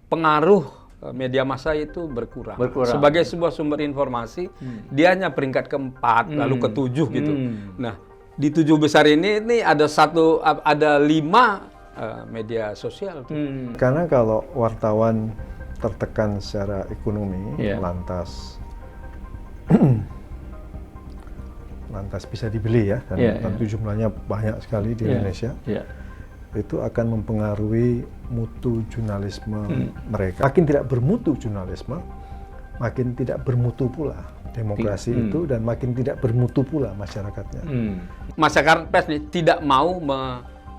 pengaruh media massa itu berkurang. Sebagai sebuah sumber informasi, dia hanya peringkat ke-4, lalu ke-7 gitu. Nah, di 7 besar ini ada 5 media sosial. Karena kalau wartawan tertekan secara ekonomi, lantas bisa dibeli ya, dan tentu jumlahnya banyak sekali di Indonesia. Itu akan mempengaruhi mutu jurnalisme mereka. Makin tidak bermutu jurnalisme, makin tidak bermutu pula demokrasi itu, dan makin tidak bermutu pula masyarakatnya. Masyarakat pers nih tidak mau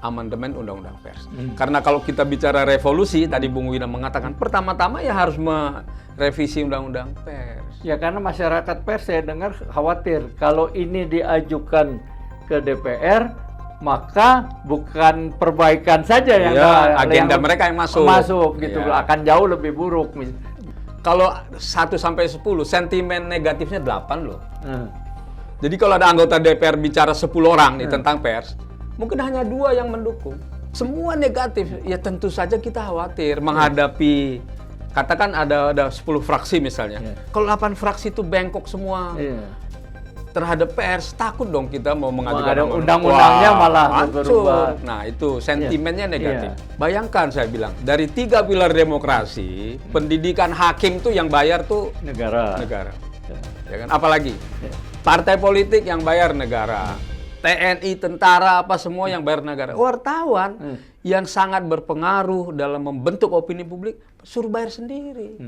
amandemen undang-undang pers. Karena kalau kita bicara revolusi, tadi Bung Wina mengatakan, pertama-tama ya harus merevisi undang-undang pers. Ya, karena masyarakat pers saya dengar khawatir kalau ini diajukan ke DPR, maka bukan perbaikan saja yang agenda mereka yang masuk gitu, akan jauh lebih buruk. Kalau 1-10, sentimen negatifnya 8 loh. Jadi kalau ada anggota DPR bicara 10 orang nih tentang pers, mungkin hanya 2 yang mendukung. Semua negatif. Ya tentu saja kita khawatir menghadapi, katakan ada 10 fraksi misalnya. Kalau 8 fraksi itu bengkok semua terhadap pers, takut dong kita mau mengajukan undang-undangnya malah berubah. Nah, itu sentimennya negatif. Bayangkan saya bilang, dari 3 pilar demokrasi, pendidikan hakim tuh yang bayar tuh negara. Ya kan? Apalagi partai politik yang bayar negara. TNI, tentara, apa semua yang bayar negara. Wartawan yang sangat berpengaruh dalam membentuk opini publik, suruh bayar sendiri.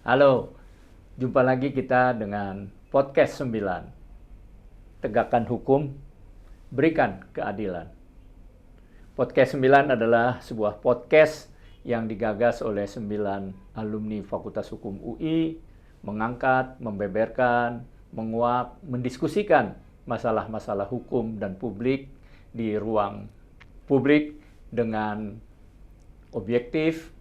Halo, jumpa lagi kita dengan podcast 9. Tegakkan hukum, berikan keadilan. Podcast 9 adalah sebuah podcast yang digagas oleh 9 alumni Fakultas Hukum UI, mengangkat, membeberkan, menguak, mendiskusikan masalah-masalah hukum dan publik di ruang publik dengan objektif,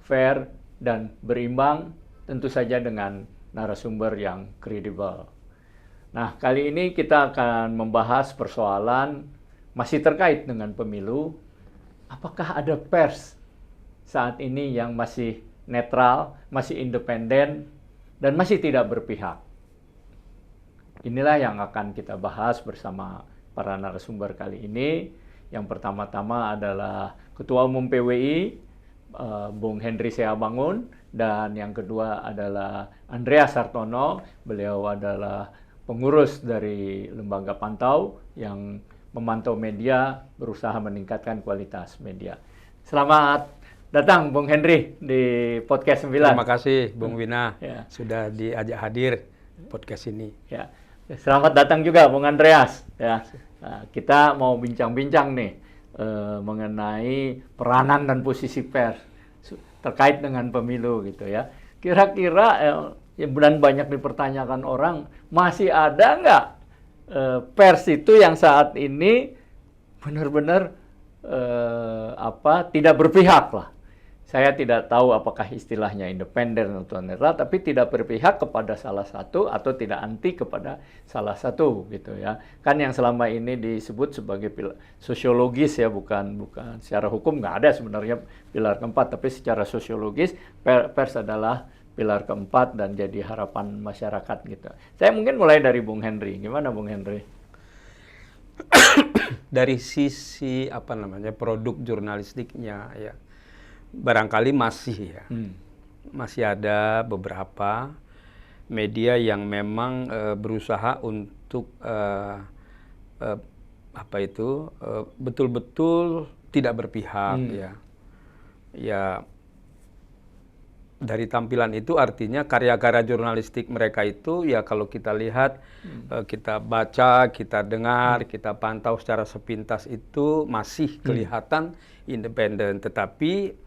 fair, dan berimbang, tentu saja dengan narasumber yang kredibel. Nah, kali ini kita akan membahas persoalan masih terkait dengan pemilu. Apakah ada pers saat ini yang masih netral, masih independen, dan masih tidak berpihak? Inilah yang akan kita bahas bersama para narasumber kali ini. Yang pertama-tama adalah Ketua Umum PWI, Bung Henry Seabangun, dan yang kedua adalah Andreas Hartono. Beliau adalah pengurus dari Lembaga Pantau yang memantau media, berusaha meningkatkan kualitas media. Selamat datang Bung Henry di podcast 9. Terima kasih Bung Wina sudah diajak hadir podcast ini. Ya. Selamat datang juga Bung Andreas. Ya. Nah, kita mau bincang-bincang nih mengenai peranan dan posisi pers terkait dengan pemilu gitu ya. Kira-kira dan banyak dipertanyakan orang, masih ada nggak pers itu yang saat ini benar-benar tidak berpihak lah. Saya tidak tahu apakah istilahnya independen atau netral, tapi tidak berpihak kepada salah satu atau tidak anti kepada salah satu gitu ya. Kan yang selama ini disebut sebagai pilar sosiologis ya, bukan secara hukum nggak ada sebenarnya pilar keempat, tapi secara sosiologis pers adalah pilar keempat dan jadi harapan masyarakat gitu. Saya mungkin mulai dari Bung Henry. Gimana Bung Henry? Dari sisi produk jurnalistiknya ya. Barangkali masih masih ada beberapa media yang memang berusaha untuk betul-betul tidak berpihak ya. Dari tampilan itu artinya karya-karya jurnalistik mereka itu ya kalau kita lihat, kita baca, kita dengar, kita pantau secara sepintas itu masih kelihatan independen. Tetapi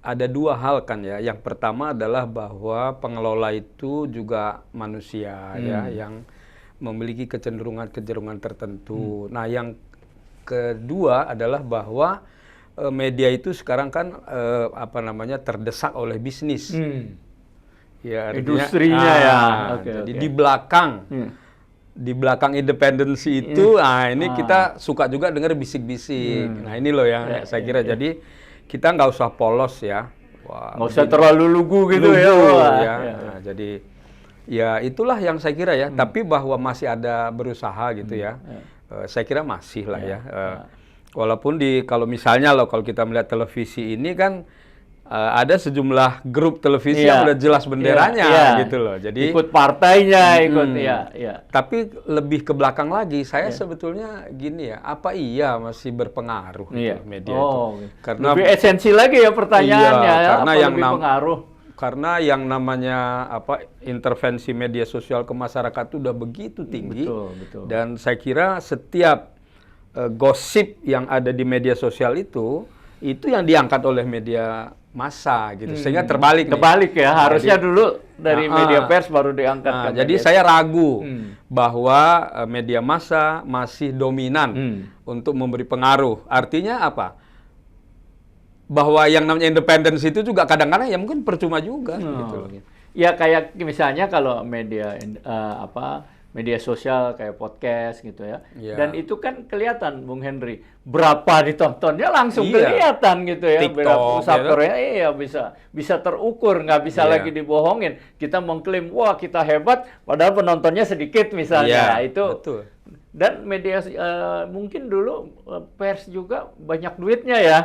ada 2 hal kan ya. Yang pertama adalah bahwa pengelola itu juga manusia ya, yang memiliki kecenderungan-kecenderungan tertentu. Nah, yang kedua adalah bahwa media itu sekarang kan terdesak oleh bisnis. Ya, industrinya ya. Jadi di belakang di belakang independensi itu, ini kita suka juga dengar bisik-bisik. Nah ini loh yang saya kira. Jadi kita nggak usah polos ya. Nggak usah terlalu lugu gitu ya. Nah, jadi ya itulah yang saya kira ya. Tapi bahwa masih ada berusaha gitu ya. Saya kira masih lah ya. Walaupun kalau misalnya kalau kita melihat televisi ini kan ada sejumlah grup televisi yang udah jelas benderanya gitu loh. Jadi ikut partainya, Tapi lebih ke belakang lagi, saya sebetulnya gini ya, apa iya masih berpengaruh gitu, media itu? Karena lebih esensi lagi ya pertanyaannya, karena apa yang lebih pengaruh? Karena yang namanya intervensi media sosial ke masyarakat itu udah begitu tinggi, betul. Dan saya kira setiap gosip yang ada di media sosial itu yang diangkat oleh media massa gitu, sehingga terbalik ya, harusnya dulu dari media pers baru diangkat. Jadi saya ragu bahwa media massa masih dominan untuk memberi pengaruh. Artinya apa? Bahwa yang namanya independensi itu juga kadang-kadang ya mungkin percuma juga gitu loh. Ya kayak misalnya kalau media media sosial kayak podcast gitu ya. Dan itu kan kelihatan Bung Henry, berapa ditontonnya langsung kelihatan gitu ya. TikTok, subscribernya bisa terukur, nggak bisa lagi dibohongin. Kita mengklaim wah kita hebat, padahal penontonnya sedikit misalnya. Itu betul. Dan media mungkin dulu pers juga banyak duitnya ya.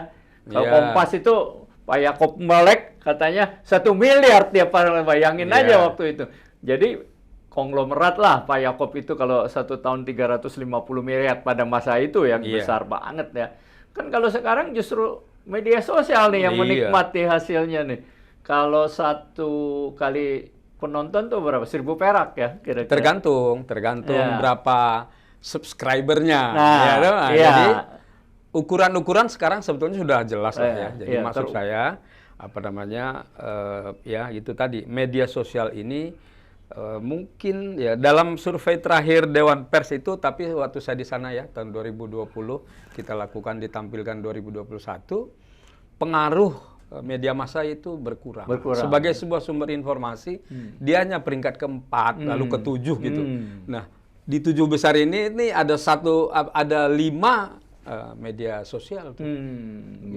Kalau Kompas itu Pak Yaakob melek katanya 1 miliar tiap hari, bayangin aja waktu itu. Jadi konglomerat lah Pak Yaakob itu kalau 1 tahun 350 miliar pada masa itu ya, besar banget ya. Kan kalau sekarang justru media sosial nih yang menikmati hasilnya nih. Kalau 1 kali penonton tuh berapa? 1.000 perak ya kira-kira. Tergantung berapa subscribernya. Jadi ukuran-ukuran sekarang sebetulnya sudah jelas lah ya. Jadi maksud saya itu tadi media sosial ini mungkin ya dalam survei terakhir Dewan Pers itu, tapi waktu saya di sana ya tahun 2020 kita lakukan, ditampilkan 2021, pengaruh media massa itu berkurang. Sebagai sebuah sumber informasi dia hanya peringkat ke-4 lalu ke-7 gitu. Nah di 7 besar ini ada 5 media sosial tuh.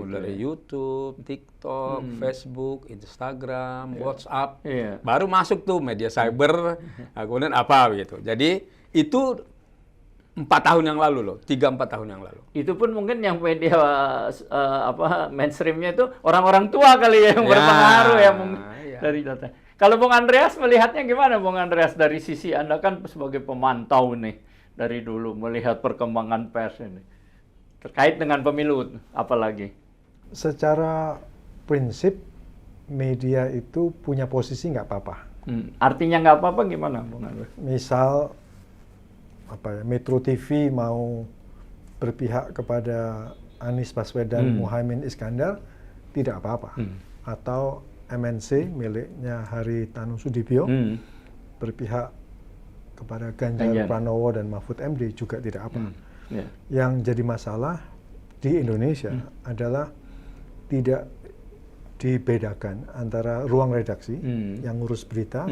Dari YouTube, TikTok, Facebook, Instagram, WhatsApp, baru masuk tuh media cyber, kemudian apa gitu. Jadi itu 4 tahun yang lalu loh, 3-4 tahun yang lalu. Itu pun mungkin yang media mainstreamnya itu orang-orang tua kali ya yang berpengaruh ya dari data. Kalau Bung Andreas melihatnya gimana Bung Andreas, dari sisi Anda kan sebagai pemantau nih dari dulu melihat perkembangan pers ini terkait dengan pemilu apalagi? Secara prinsip media itu punya posisi nggak apa-apa. Artinya nggak apa-apa gimana Bung Andreas? Misal Metro TV mau berpihak kepada Anies Baswedan, Muhaimin Iskandar, tidak apa-apa. Atau MNC miliknya Haritanu Sudibyo berpihak kepada Ganjar Pranowo dan Mahfud MD juga tidak apa. Yang jadi masalah di Indonesia adalah tidak dibedakan antara ruang redaksi yang ngurus berita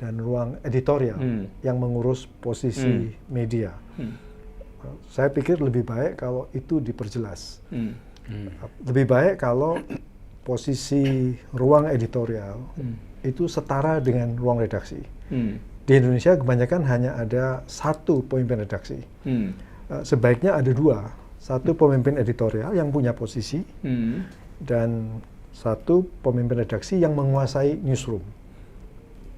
dan ruang editorial yang mengurus posisi media. Saya pikir lebih baik kalau itu diperjelas. Lebih baik kalau posisi ruang editorial itu setara dengan ruang redaksi. Di Indonesia kebanyakan hanya ada 1 pemimpin redaksi. Sebaiknya ada 2. 1 pemimpin editorial yang punya posisi dan 1 pemimpin redaksi yang menguasai newsroom.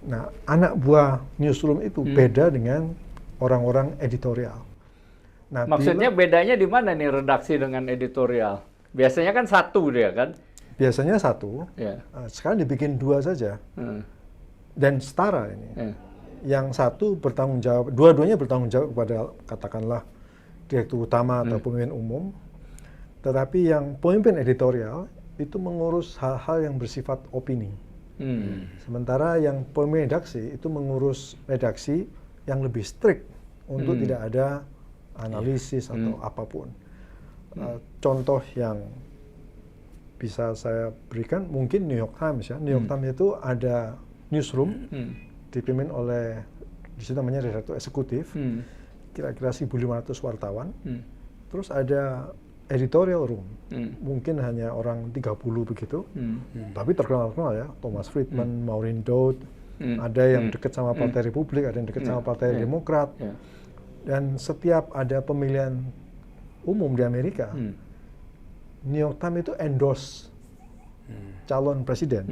Nah, anak buah newsroom itu beda dengan orang-orang editorial. Nah, maksudnya bedanya di mana nih redaksi dengan editorial? Biasanya kan 1 dia kan? Biasanya 1. Sekarang dibikin 2 saja. Dan setara ini. Yang 1 bertanggung jawab, dua-duanya bertanggung jawab kepada katakanlah direktur utama atau pemimpin umum, tetapi yang pemimpin editorial itu mengurus hal-hal yang bersifat opini. Sementara yang pemimpin redaksi itu mengurus redaksi yang lebih strict untuk tidak ada analisis atau apapun. Contoh yang bisa saya berikan mungkin New York Times ya. New York Times itu ada newsroom dipimpin oleh di situ namanya redaktur eksekutif, kira-kira 1.500 wartawan. Terus ada editorial room, mungkin hanya orang 30 begitu, tapi terkenal ya, Thomas Friedman, Maureen Dowd, ada yang dekat sama Partai Republik, ada yang dekat sama Partai Demokrat, dan setiap ada pemilihan umum di Amerika, New York Times itu endorse calon presiden,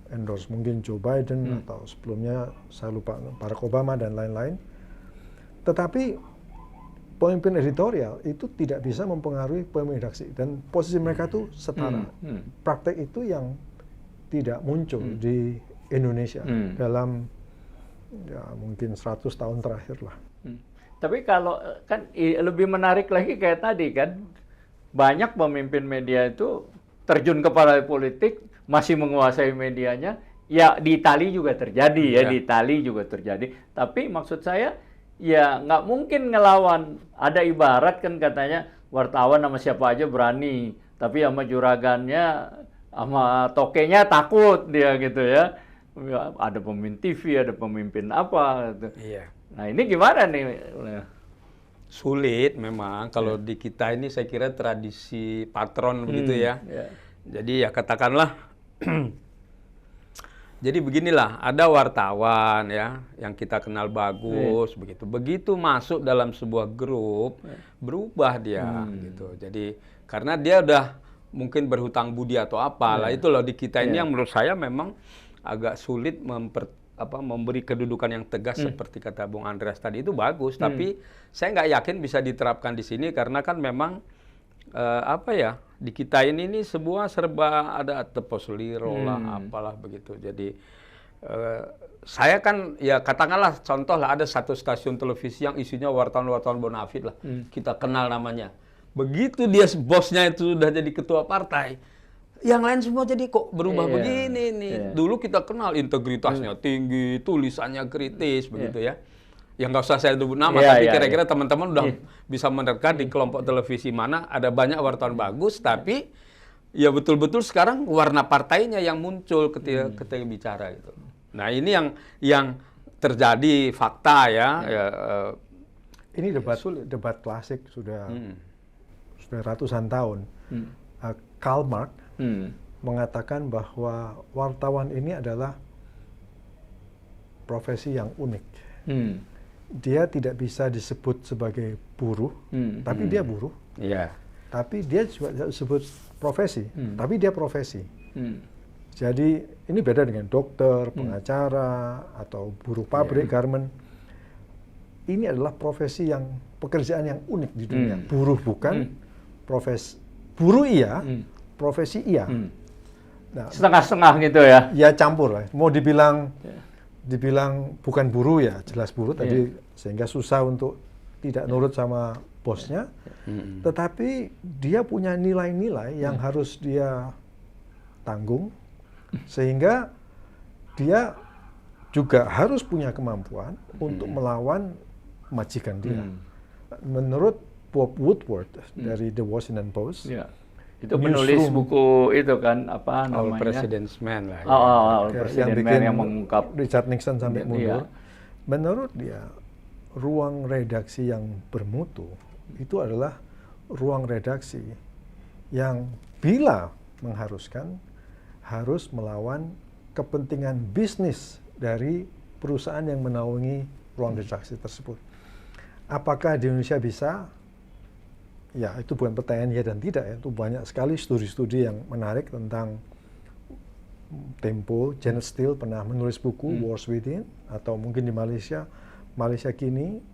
endorse mungkin Joe Biden atau sebelumnya saya lupa Barack Obama dan lain-lain. Tetapi pemimpin editorial itu tidak bisa mempengaruhi pemimpin redaksi dan posisi mereka tuh setara. Praktek itu yang tidak muncul di Indonesia dalam ya mungkin 100 tahun terakhir lah. Tapi kalau kan lebih menarik lagi kayak tadi kan, banyak pemimpin media itu terjun ke politik, masih menguasai medianya. Ya di Itali juga terjadi ya, di Itali juga terjadi. Tapi maksud saya ya nggak mungkin ngelawan. Ada ibarat kan katanya wartawan sama siapa aja berani, tapi sama juragannya, sama tokenya takut dia gitu ya. Ada pemimpin TV, ada pemimpin apa gitu. Iya. Nah ini gimana nih? Sulit memang kalau di kita ini saya kira tradisi patron begitu ya. Jadi ya katakanlah jadi beginilah, ada wartawan ya yang kita kenal bagus begitu. Begitu masuk dalam sebuah grup berubah dia gitu. Jadi karena dia udah mungkin berhutang budi atau apalah itu loh di kita ini yang menurut saya memang agak sulit memberi kedudukan yang tegas seperti kata Bung Andreas tadi itu bagus, tapi saya nggak yakin bisa diterapkan di sini karena kan memang di kita ini sebuah serba ada tepos liro lah apalah begitu. Jadi saya kan ya katakanlah contoh lah ada satu stasiun televisi yang isinya wartawan-wartawan bonafit lah, kita kenal namanya. Begitu dia bosnya itu sudah jadi ketua partai, yang lain semua jadi kok berubah begini nih. Dulu kita kenal integritasnya tinggi, tulisannya kritis begitu ya. Ya nggak usah saya sebut nama, tapi kira-kira teman-teman udah bisa menerka di kelompok televisi mana ada banyak wartawan bagus, tapi ya betul-betul sekarang warna partainya yang muncul ketika bicara gitu. Nah ini yang terjadi fakta ya. Ini debat klasik sudah ratusan tahun. Karl Marx mengatakan bahwa wartawan ini adalah profesi yang unik. Dia tidak bisa disebut sebagai buruh, tapi dia buruh. Tapi dia juga disebut profesi, tapi dia profesi. Jadi ini beda dengan dokter, pengacara, atau buruh pabrik, garment. Ini adalah profesi yang pekerjaan yang unik di dunia. Buruh bukan, profesi buruh iya, profesi iya. Nah, setengah-setengah gitu ya? Ya campur lah. Mau dibilang bukan buruh ya jelas buruh tadi sehingga susah untuk tidak nurut sama bosnya. Tetapi dia punya nilai-nilai yang harus dia tanggung sehingga dia juga harus punya kemampuan untuk melawan majikan dia. Menurut Bob Woodward dari The Washington Post, itu penulis buku itu kan apa namanya? All President's Man lah. All President's Man yang mengungkap Richard Nixon sampai mundur. Menurut dia, ruang redaksi yang bermutu itu adalah ruang redaksi yang bila mengharuskan harus melawan kepentingan bisnis dari perusahaan yang menaungi ruang redaksi tersebut. Apakah di Indonesia bisa? Ya, itu bukan pertanyaan ya dan tidak ya. Itu banyak sekali studi-studi yang menarik tentang Tempo. Janet Steele pernah menulis buku Wars Within, atau mungkin di Malaysia kini,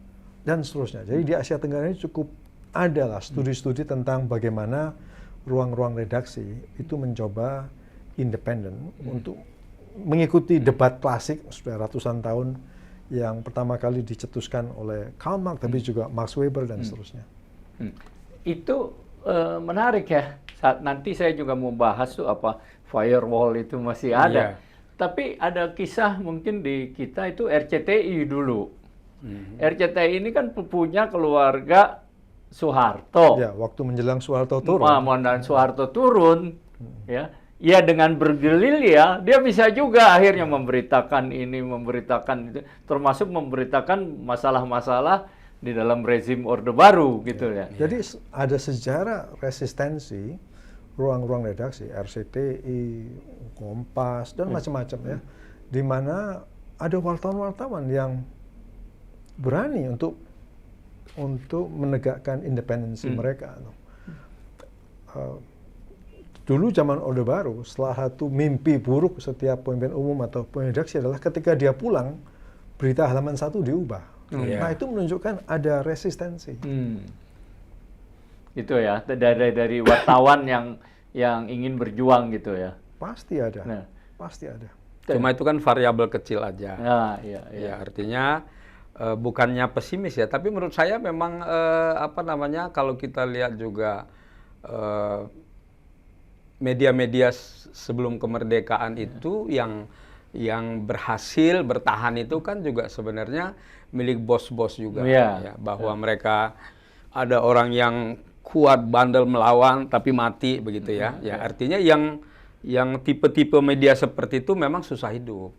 dan seterusnya. Jadi di Asia Tenggara ini cukup adalah studi-studi tentang bagaimana ruang-ruang redaksi itu mencoba independen untuk mengikuti debat klasik sudah ratusan tahun yang pertama kali dicetuskan oleh Karl Marx, tapi juga Max Weber dan seterusnya. Itu menarik ya. Saat nanti saya juga mau bahas tuh apa firewall itu masih ada. Tapi ada kisah mungkin di kita itu RCTI dulu. RCTI ini kan punya keluarga Soeharto. Ya, waktu menjelang Soeharto turun. Dan Soeharto turun, ya ya dengan bergerilya dia bisa juga akhirnya memberitakan ini, memberitakan itu, termasuk memberitakan masalah-masalah di dalam rezim Orde Baru gitu ya. Jadi ada sejarah resistensi ruang-ruang redaksi, RCTI, Kompas dan macam-macam ya, di mana ada wartawan-wartawan yang berani untuk menegakkan independensi mereka. Dulu zaman Orde Baru, salah satu mimpi buruk setiap pemimpin umum atau pemimpin redaksi adalah ketika dia pulang, berita halaman 1 diubah. Nah, itu menunjukkan ada resistensi. Itu ya, dari wartawan yang ingin berjuang gitu ya. Pasti ada, pasti ada. Cuma itu kan variabel kecil aja. Ya. Artinya bukannya pesimis ya, tapi menurut saya memang kalau kita lihat juga media-media sebelum kemerdekaan itu yang berhasil bertahan itu kan juga sebenarnya milik bos-bos juga, ya, bahwa mereka ada orang yang kuat bandel melawan tapi mati begitu ya. Artinya yang tipe-tipe media seperti itu memang susah hidup,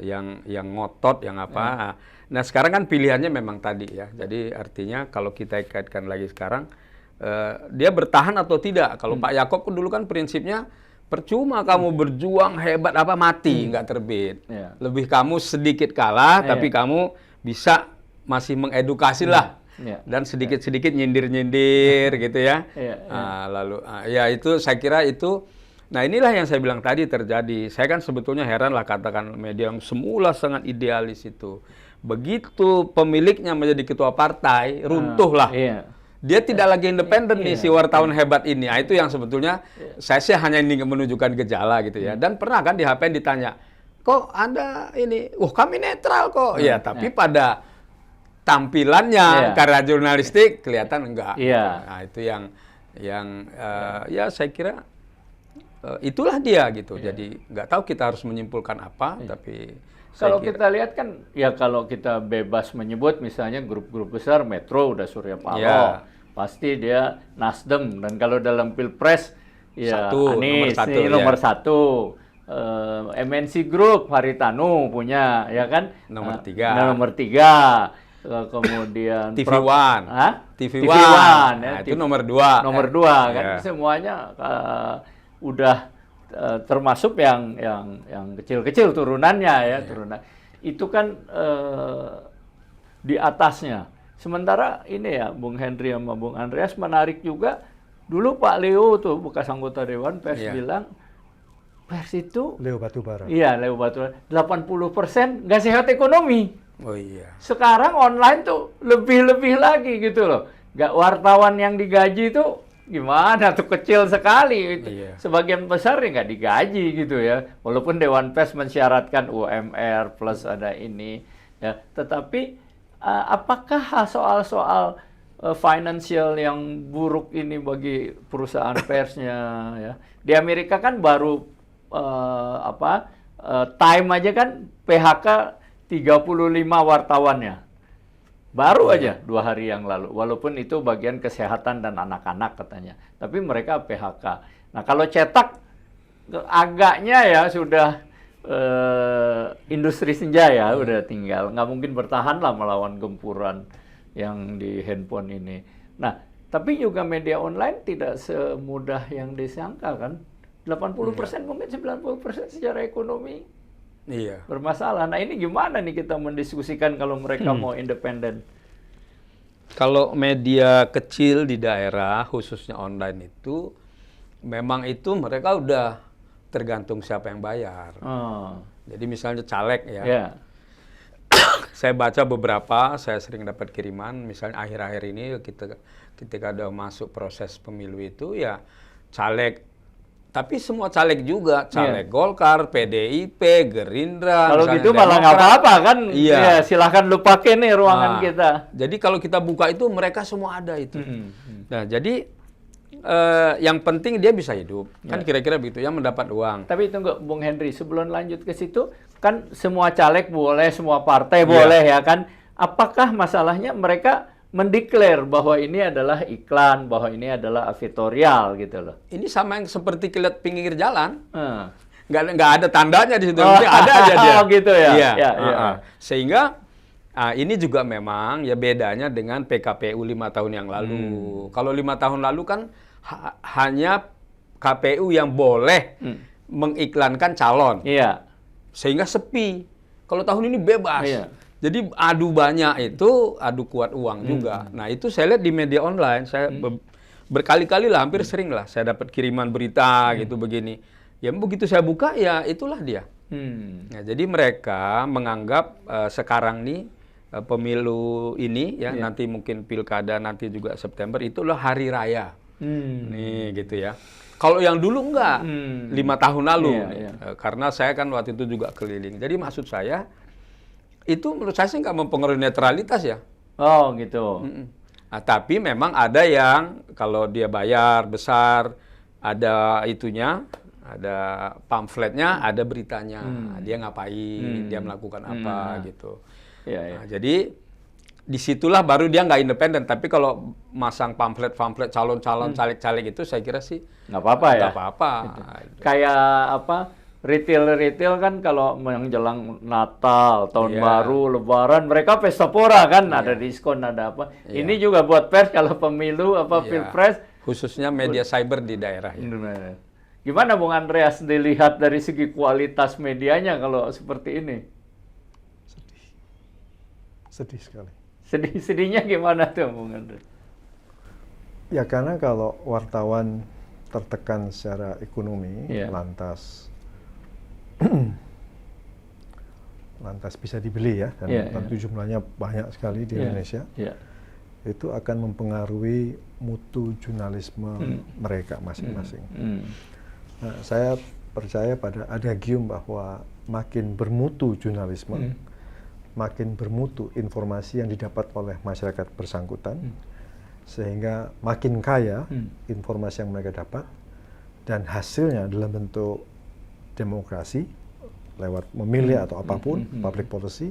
yang ngotot, yang apa. Nah sekarang kan pilihannya memang tadi ya. Jadi artinya kalau kita kaitkan lagi sekarang, dia bertahan atau tidak. Kalau Pak Yaakob dulu kan prinsipnya percuma kamu berjuang hebat apa mati nggak terbit. Lebih kamu sedikit kalah tapi kamu bisa masih mengedukasi lah. Dan sedikit-sedikit nyindir-nyindir gitu ya. Lalu ya itu saya kira itu. Nah inilah yang saya bilang tadi terjadi. Saya kan sebetulnya heran lah, katakan media yang semula sangat idealis itu. Begitu pemiliknya menjadi ketua partai, runtuh lah. Dia tidak lagi independen nih si wartawan hebat ini. Nah, itu yang sebetulnya saya sih hanya ingin menunjukkan gejala gitu ya. Dan pernah kan di HPN ditanya, kok Anda ini, kami netral kok. Ya tapi pada tampilannya karya jurnalistik kelihatan enggak. Nah itu yang ya saya kira itulah dia gitu. Jadi nggak tahu kita harus menyimpulkan apa, tapi kalau kita lihat kan ya kalau kita bebas menyebut misalnya grup-grup besar Metro udah Surya Paloh, pasti dia Nasdem, dan kalau dalam Pilpres ya Anies nomor satu. MNC Group Haritanu punya ya kan nomor 3. Kemudian TV One. TV One ya, itu nomor 2. Nomor 2 kan semuanya udah termasuk yang kecil-kecil turunannya ya, turunan. Itu kan di atasnya. Sementara ini ya Bung Henry sama Bung Andreas menarik juga. Dulu Pak Leo tuh bekas anggota Dewan Pers bilang pers itu Leo Batubara. Iya, Leo Batubara. 80% nggak sehat ekonomi. Oh iya. Sekarang online tuh lebih-lebih lagi gitu loh. Nggak, wartawan yang digaji itu gimana tuh, kecil sekali. Sebagian besar ya nggak digaji gitu ya. Walaupun Dewan Pers mensyaratkan UMR plus ada ini ya. Tetapi apakah soal-soal financial yang buruk ini bagi perusahaan persnya ya. Di Amerika kan baru Time aja kan PHK 35 wartawannya. Baru aja 2 hari yang lalu. Walaupun itu bagian kesehatan dan anak-anak katanya. Tapi mereka PHK. Nah kalau cetak agaknya ya sudah industri senja ya udah tinggal. Nggak mungkin bertahan lah melawan gempuran yang di handphone ini. Nah tapi juga media online tidak semudah yang disangka kan. 80% mungkin 90% secara ekonomi bermasalah. Nah ini gimana nih kita mendiskusikan kalau mereka mau independen? Kalau media kecil di daerah khususnya online itu memang itu mereka udah tergantung siapa yang bayar. Jadi misalnya caleg ya. Saya baca beberapa, saya sering dapat kiriman misalnya akhir-akhir ini ketika udah masuk proses pemilu itu ya caleg. Tapi semua caleg juga, caleg Golkar, PDIP, Gerindra. Kalau gitu malah nggak apa-apa kan? Ya, silahkan lu pakai nih ruangan kita. Jadi kalau kita buka itu mereka semua ada itu. Nah jadi yang penting dia bisa hidup, kan kira-kira begitu, yang mendapat uang. Tapi tunggu Bung Henry, sebelum lanjut ke situ, kan semua caleg boleh, semua partai boleh ya kan? Apakah masalahnya mereka mendeklar bahwa ini adalah iklan, bahwa ini adalah editorial gitu loh. Ini sama yang seperti kilat pinggir jalan. Nggak ada tandanya di situ. Ada aja dia. Oh gitu ya. Iya. Ya. Sehingga ini juga memang ya bedanya dengan PKPU 5 tahun yang lalu. Kalau 5 tahun lalu kan hanya KPU yang boleh mengiklankan calon. Iya. Sehingga sepi. Kalau tahun ini bebas. Iya. Jadi adu banyak itu adu kuat uang juga. Nah itu saya lihat di media online. Saya berkali-kali lah, hampir sering lah. Saya dapat kiriman berita gitu begini. Ya begitu saya buka ya itulah dia. Nah, jadi mereka menganggap sekarang nih pemilu ini ya nanti mungkin pilkada nanti juga September itulah hari raya. Nih gitu ya. Kalau yang dulu enggak, 5 tahun lalu. Karena saya kan waktu itu juga keliling. Jadi maksud saya, itu menurut saya sih nggak mempengaruhi netralitas ya. Oh gitu. Nah, tapi memang ada yang kalau dia bayar besar, ada itunya, ada pamfletnya, ada beritanya. Dia ngapain, dia melakukan apa gitu. Nah, jadi disitulah baru dia nggak independen. Tapi kalau masang pamflet-pamflet calon-calon caleg-caleg itu saya kira sih nggak apa-apa ya. Nggak apa-apa. Kayak apa? Retail kan kalau menjelang Natal, Tahun Baru, Lebaran, mereka pesta pora kan, ada diskon, ada apa. Ini juga buat pers kalau pemilu pilpres. Khususnya media cyber di daerah. Ya. Gimana Bung Andreas dilihat dari segi kualitas medianya kalau seperti ini? Sedih sekali. Sedihnya gimana tuh Bung Andreas? Ya karena kalau wartawan tertekan secara ekonomi, lantas bisa dibeli ya, dan tentu jumlahnya banyak sekali di Indonesia, itu akan mempengaruhi mutu jurnalisme mereka masing-masing. Nah, saya percaya pada adagium bahwa makin bermutu jurnalisme, makin bermutu informasi yang didapat oleh masyarakat bersangkutan, sehingga makin kaya informasi yang mereka dapat, dan hasilnya dalam bentuk demokrasi lewat memilih atau apapun public policy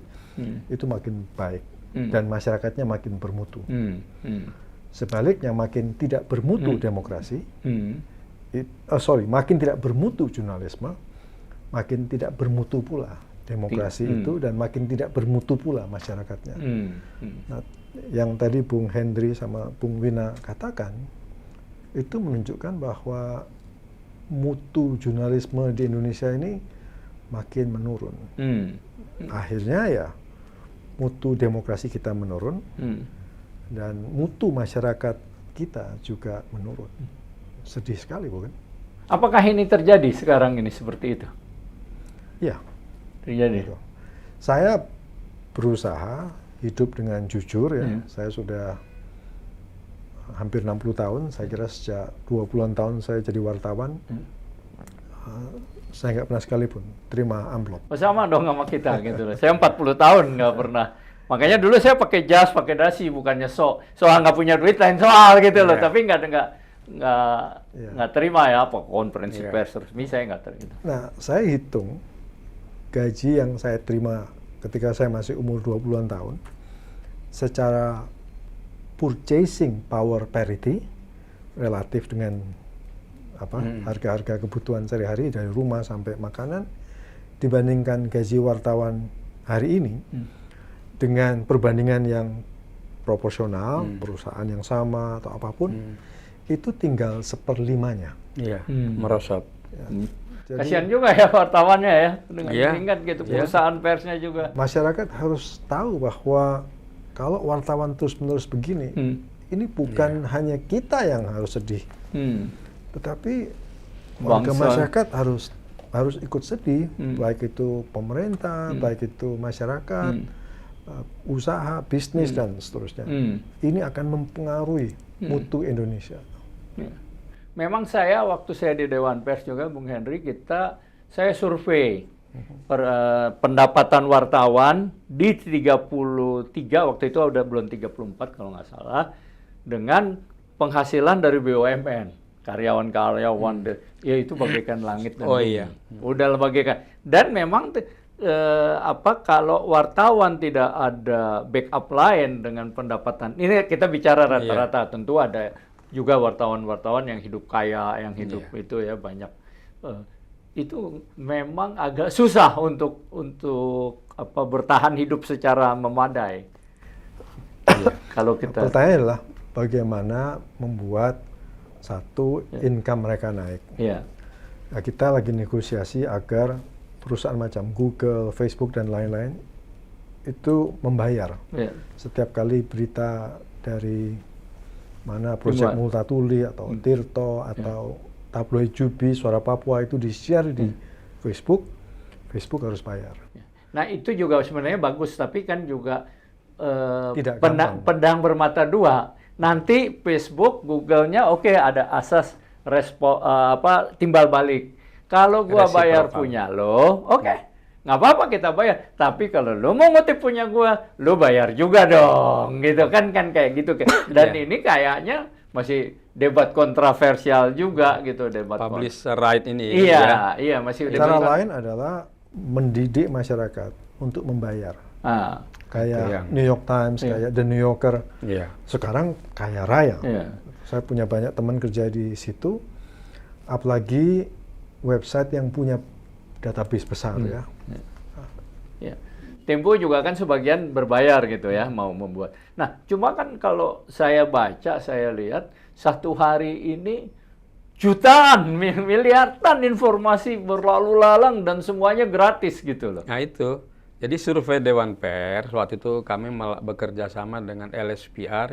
itu makin baik dan masyarakatnya makin bermutu. Sebaliknya makin tidak bermutu demokrasi, makin tidak bermutu jurnalisme, makin tidak bermutu pula demokrasi itu dan makin tidak bermutu pula masyarakatnya. Nah, yang tadi Bung Hendry sama Bung Wina katakan itu menunjukkan bahwa mutu jurnalisme di Indonesia ini makin menurun. Akhirnya ya mutu demokrasi kita menurun dan mutu masyarakat kita juga menurun. Sedih sekali, bukan? Apakah ini terjadi sekarang ini seperti itu? Ya, terjadi. Gitu. Saya berusaha hidup dengan jujur ya. Saya sudah hampir 60 tahun, saya kira sejak 20-an tahun saya jadi wartawan. Saya nggak pernah sekalipun terima amplop. Sama dong sama kita gitu loh. Saya 40 tahun nggak pernah. Makanya dulu saya pakai jas, pakai dasi, bukannya soal nggak punya duit lain soal gitu loh. Tapi nggak terima ya apa konferensi pers resmi, saya nggak terima. Nah, saya hitung gaji yang saya terima ketika saya masih umur 20-an tahun secara purchasing power parity relatif dengan harga-harga kebutuhan sehari-hari dari rumah sampai makanan dibandingkan gaji wartawan hari ini dengan perbandingan yang proporsional, perusahaan yang sama atau apapun itu tinggal 1/5-nya. Iya, merosot. Ya. Kasihan juga ya wartawannya ya dengan tingkat gitu, perusahaan persnya juga. Masyarakat harus tahu bahwa kalau wartawan terus-menerus begini, ini bukan hanya kita yang harus sedih, tetapi warga masyarakat harus ikut sedih, baik itu pemerintah, baik itu masyarakat, usaha, bisnis dan seterusnya. Ini akan mempengaruhi mutu Indonesia. Memang saya waktu saya di Dewan Pers juga, Bung Hendry, saya survei pendapatan wartawan di 33, waktu itu udah belum 34 kalau nggak salah, dengan penghasilan dari BUMN, karyawan-karyawan, ya itu bagaikan langit dan bumi. Udah bagaikan. Dan memang kalau wartawan tidak ada backup lain dengan pendapatan, ini kita bicara rata-rata, tentu ada juga wartawan-wartawan yang hidup kaya, yang hidup itu ya banyak. Itu memang agak susah untuk bertahan hidup secara memadai. Kalau kita pertanyaan adalah bagaimana membuat satu income mereka naik. Nah, kita lagi negosiasi agar perusahaan macam Google, Facebook dan lain-lain itu membayar setiap kali berita dari mana Project Multatuli atau Tirto atau tabloid Jubi, Suara Papua itu di-share di Facebook, Facebook harus bayar. Nah itu juga sebenarnya bagus, tapi kan juga pedang bermata dua. Nanti Facebook, Google-nya ada asas timbal balik. Kalau gua bayar punya lo, nggak apa-apa kita bayar. Tapi kalau lo mau ngutip punya gua, lo bayar juga dong, gitu kan kayak gitu. Dan ini kayaknya masih debat kontroversial juga gitu, debat publisher right ini. Iya masih. Cara lain adalah mendidik masyarakat untuk membayar. Kayak New York Times, kayak The New Yorker. Sekarang kaya raya. Saya punya banyak teman kerja di situ, apalagi website yang punya database besar ya. Tempo juga kan sebagian berbayar gitu ya, mau membuat. Nah, cuma kan kalau saya baca, saya lihat satu hari ini jutaan, miliaran informasi berlalu lalang dan semuanya gratis gitu loh. Nah itu, jadi survei Dewan Pers waktu itu kami bekerja sama dengan LSPR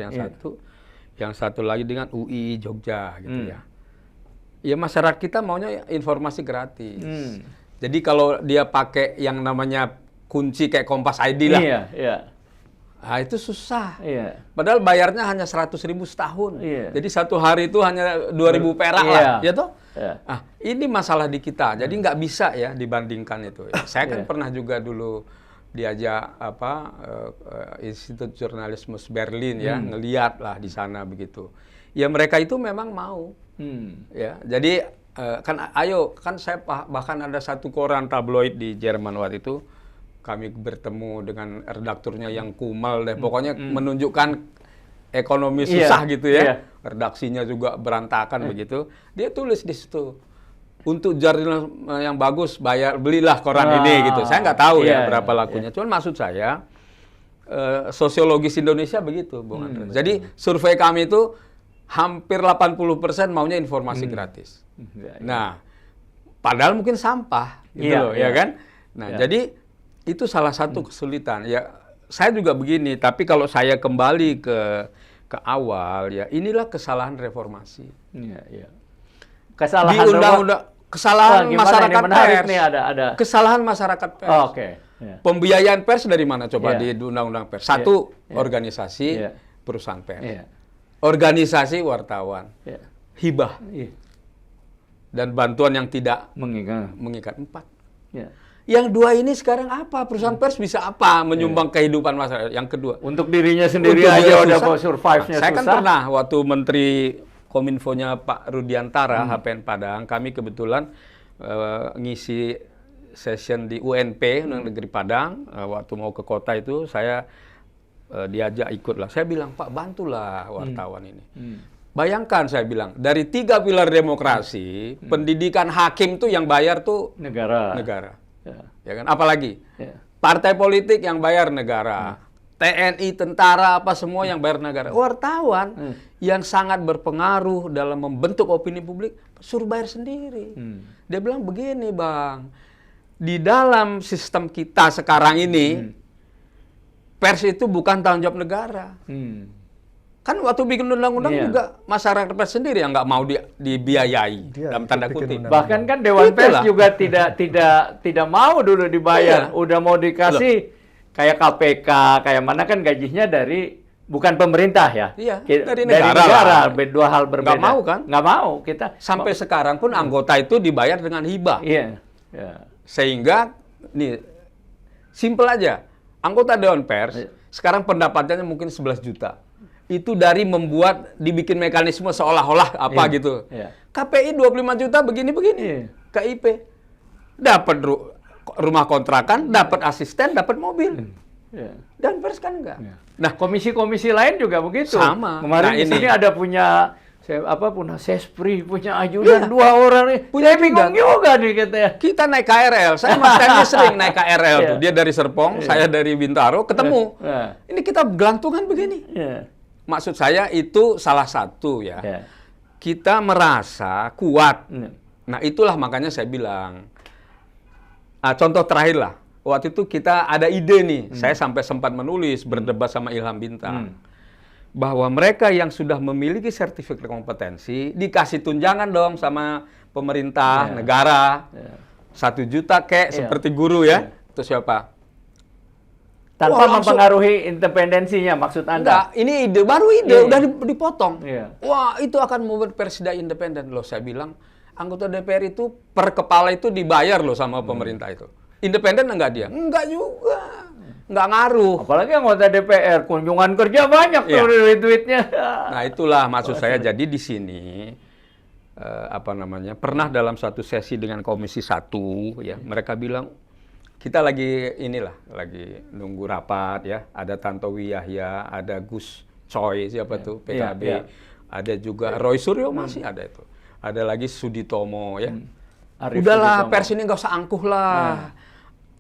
yang satu lagi dengan UI Jogja gitu ya. Ya masyarakat kita maunya informasi gratis. Jadi kalau dia pakai yang namanya kunci kayak Kompas ID lah. Nah, itu susah. Padahal bayarnya hanya 100.000 setahun. Jadi satu hari itu hanya 2.000 perak lah, ya toh? Ah, ini masalah di kita. Jadi nggak bisa ya dibandingkan itu. Saya kan pernah juga dulu diajak Institut Jurnalismus Berlin ya, ngeliat lah di sana begitu. Ya mereka itu memang mau. Ya, jadi kan saya bahkan ada satu koran tabloid di Jerman waktu itu, kami bertemu dengan redakturnya yang kumal deh, pokoknya menunjukkan ekonomi susah gitu ya. Redaksinya juga berantakan begitu. Dia tulis di situ, untuk jurnal yang bagus belilah koran ini gitu. Saya nggak tahu ya berapa lakunya. Cuman maksud saya sosiologis Indonesia begitu, Bung Andre. Jadi survei kami itu hampir 80% maunya informasi gratis. Nah, padahal mungkin sampah gitu loh, ya kan? Nah, jadi itu salah satu kesulitan. Ya, saya juga begini, tapi kalau saya kembali ke awal ya, inilah kesalahan reformasi. Kesalahan di undang-undang, kesalahan masyarakat pers. Nih ada. Kesalahan masyarakat pers. Pembiayaan pers dari mana coba di undang-undang pers? Satu, organisasi perusahaan pers. Organisasi wartawan, hibah, dan bantuan yang tidak mengikat 4. Yang dua ini sekarang apa? Perusahaan pers bisa apa? Menyumbang kehidupan masyarakat. Yang kedua, untuk dirinya sendiri aja udah survive-nya susah. Saya kan pernah waktu Menteri Kominfo-nya Pak Rudiantara, HPN Padang, kami kebetulan ngisi session di UNP, Undang Negeri Padang. Waktu mau ke kota itu saya diajak ikut lah. Saya bilang, Pak, bantulah wartawan ini. Bayangkan, saya bilang, dari 3 pilar demokrasi, pendidikan hakim tuh yang bayar tuh negara. Ya kan? Apalagi partai politik yang bayar negara, TNI, tentara, apa semua yang bayar negara. Wartawan yang sangat berpengaruh dalam membentuk opini publik suruh bayar sendiri. Dia bilang begini, Bang, di dalam sistem kita sekarang ini pers itu bukan tanggung jawab negara. Kan waktu bikin undang-undang juga masyarakat pers sendiri yang nggak mau dibiayai dalam tanda kutip. Bahkan kan Dewan Pers juga tidak mau dulu dibayar. Udah mau dikasih kayak KPK, kayak mana kan gajinya dari bukan pemerintah ya. Dari negara. Dua hal berbeda. Nggak mau kan? Nggak mau kita. Sampai sekarang pun anggota itu dibayar dengan hibah. Sehingga nih simple aja. Anggota Dewan Pers sekarang pendapatannya mungkin 11 juta. Itu dari dibikin mekanisme seolah-olah apa gitu. KPI 25 juta begini-begini. KIP dapat rumah kontrakan, dapat asisten, dapat mobil. Dan pers kan enggak. Nah, komisi-komisi lain juga begitu. Sama. Kemarin Nah, di sini ada punya punya sespri, punya ajudan 2 orang nih. Punya bingung juga nih katanya. Kita naik KRL. Saya Mas Temi sering naik KRL tuh. Dia dari Serpong, saya dari Bintaro, ketemu. Ini kita gelantungan begini. Maksud saya itu salah satu ya. Kita merasa kuat. Nah, itulah makanya saya bilang. Contoh terakhir lah. Waktu itu kita ada ide nih. Saya sampai sempat menulis, berdebat sama Ilham Bintang. Bahwa mereka yang sudah memiliki sertifikat kompetensi dikasih tunjangan dong sama pemerintah, negara. 1 juta seperti guru ya. Itu siapa? Tanpa mempengaruhi independensinya, maksud Anda? Enggak, ini ide, baru ide, udah dipotong. Wah, itu akan membuat pers tidak independen. Loh, saya bilang, anggota DPR itu per kepala itu dibayar loh sama pemerintah itu. Independen enggak dia? Enggak juga. Enggak ngaruh. Apalagi anggota DPR, kunjungan kerja banyak tuh duit-duitnya. Nah, itulah maksud saya. Jadi di sini pernah dalam satu sesi dengan Komisi 1 ya, mereka bilang kita lagi nunggu rapat ya, ada Tantowi Yahya, ada Gus Coy siapa tuh PKB, ada juga Roy Suryo masih ada itu. Ada lagi Suditomo ya. Udahlah pers ini nggak usah angkuh lah.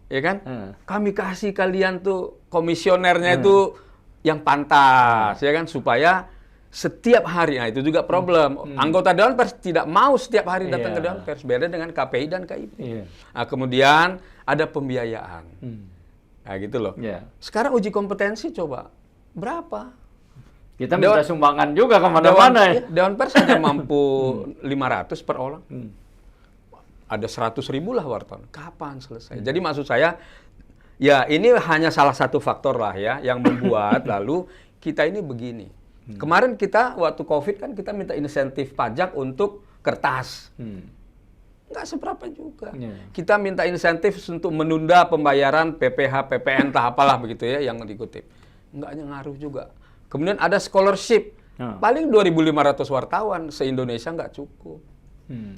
Ya kan? Kami kasih kalian tuh komisionernya itu yang pantas, ya kan? Supaya setiap hari, nah itu juga problem. Anggota Dewan Pers tidak mau setiap hari datang ke Dewan Pers, beda dengan KPI dan KIP. Nah, kemudian ada pembiayaan. Nah, gitu loh. Sekarang uji kompetensi coba, berapa? Kita minta sumbangan juga kemana-mana ya. Dewan Pers hanya mampu 500 per orang. Ada 100.000 lah wartawan. Kapan selesai? Jadi maksud saya, ya ini hanya salah satu faktor lah ya yang membuat lalu kita ini begini. Kemarin kita waktu COVID kan kita minta insentif pajak untuk kertas. Nggak seberapa juga. Kita minta insentif untuk menunda pembayaran PPh, PPN, entah apalah begitu ya yang dikutip. Nggak ngaruh juga. Kemudian ada scholarship. Paling 2.500 wartawan se-Indonesia nggak cukup.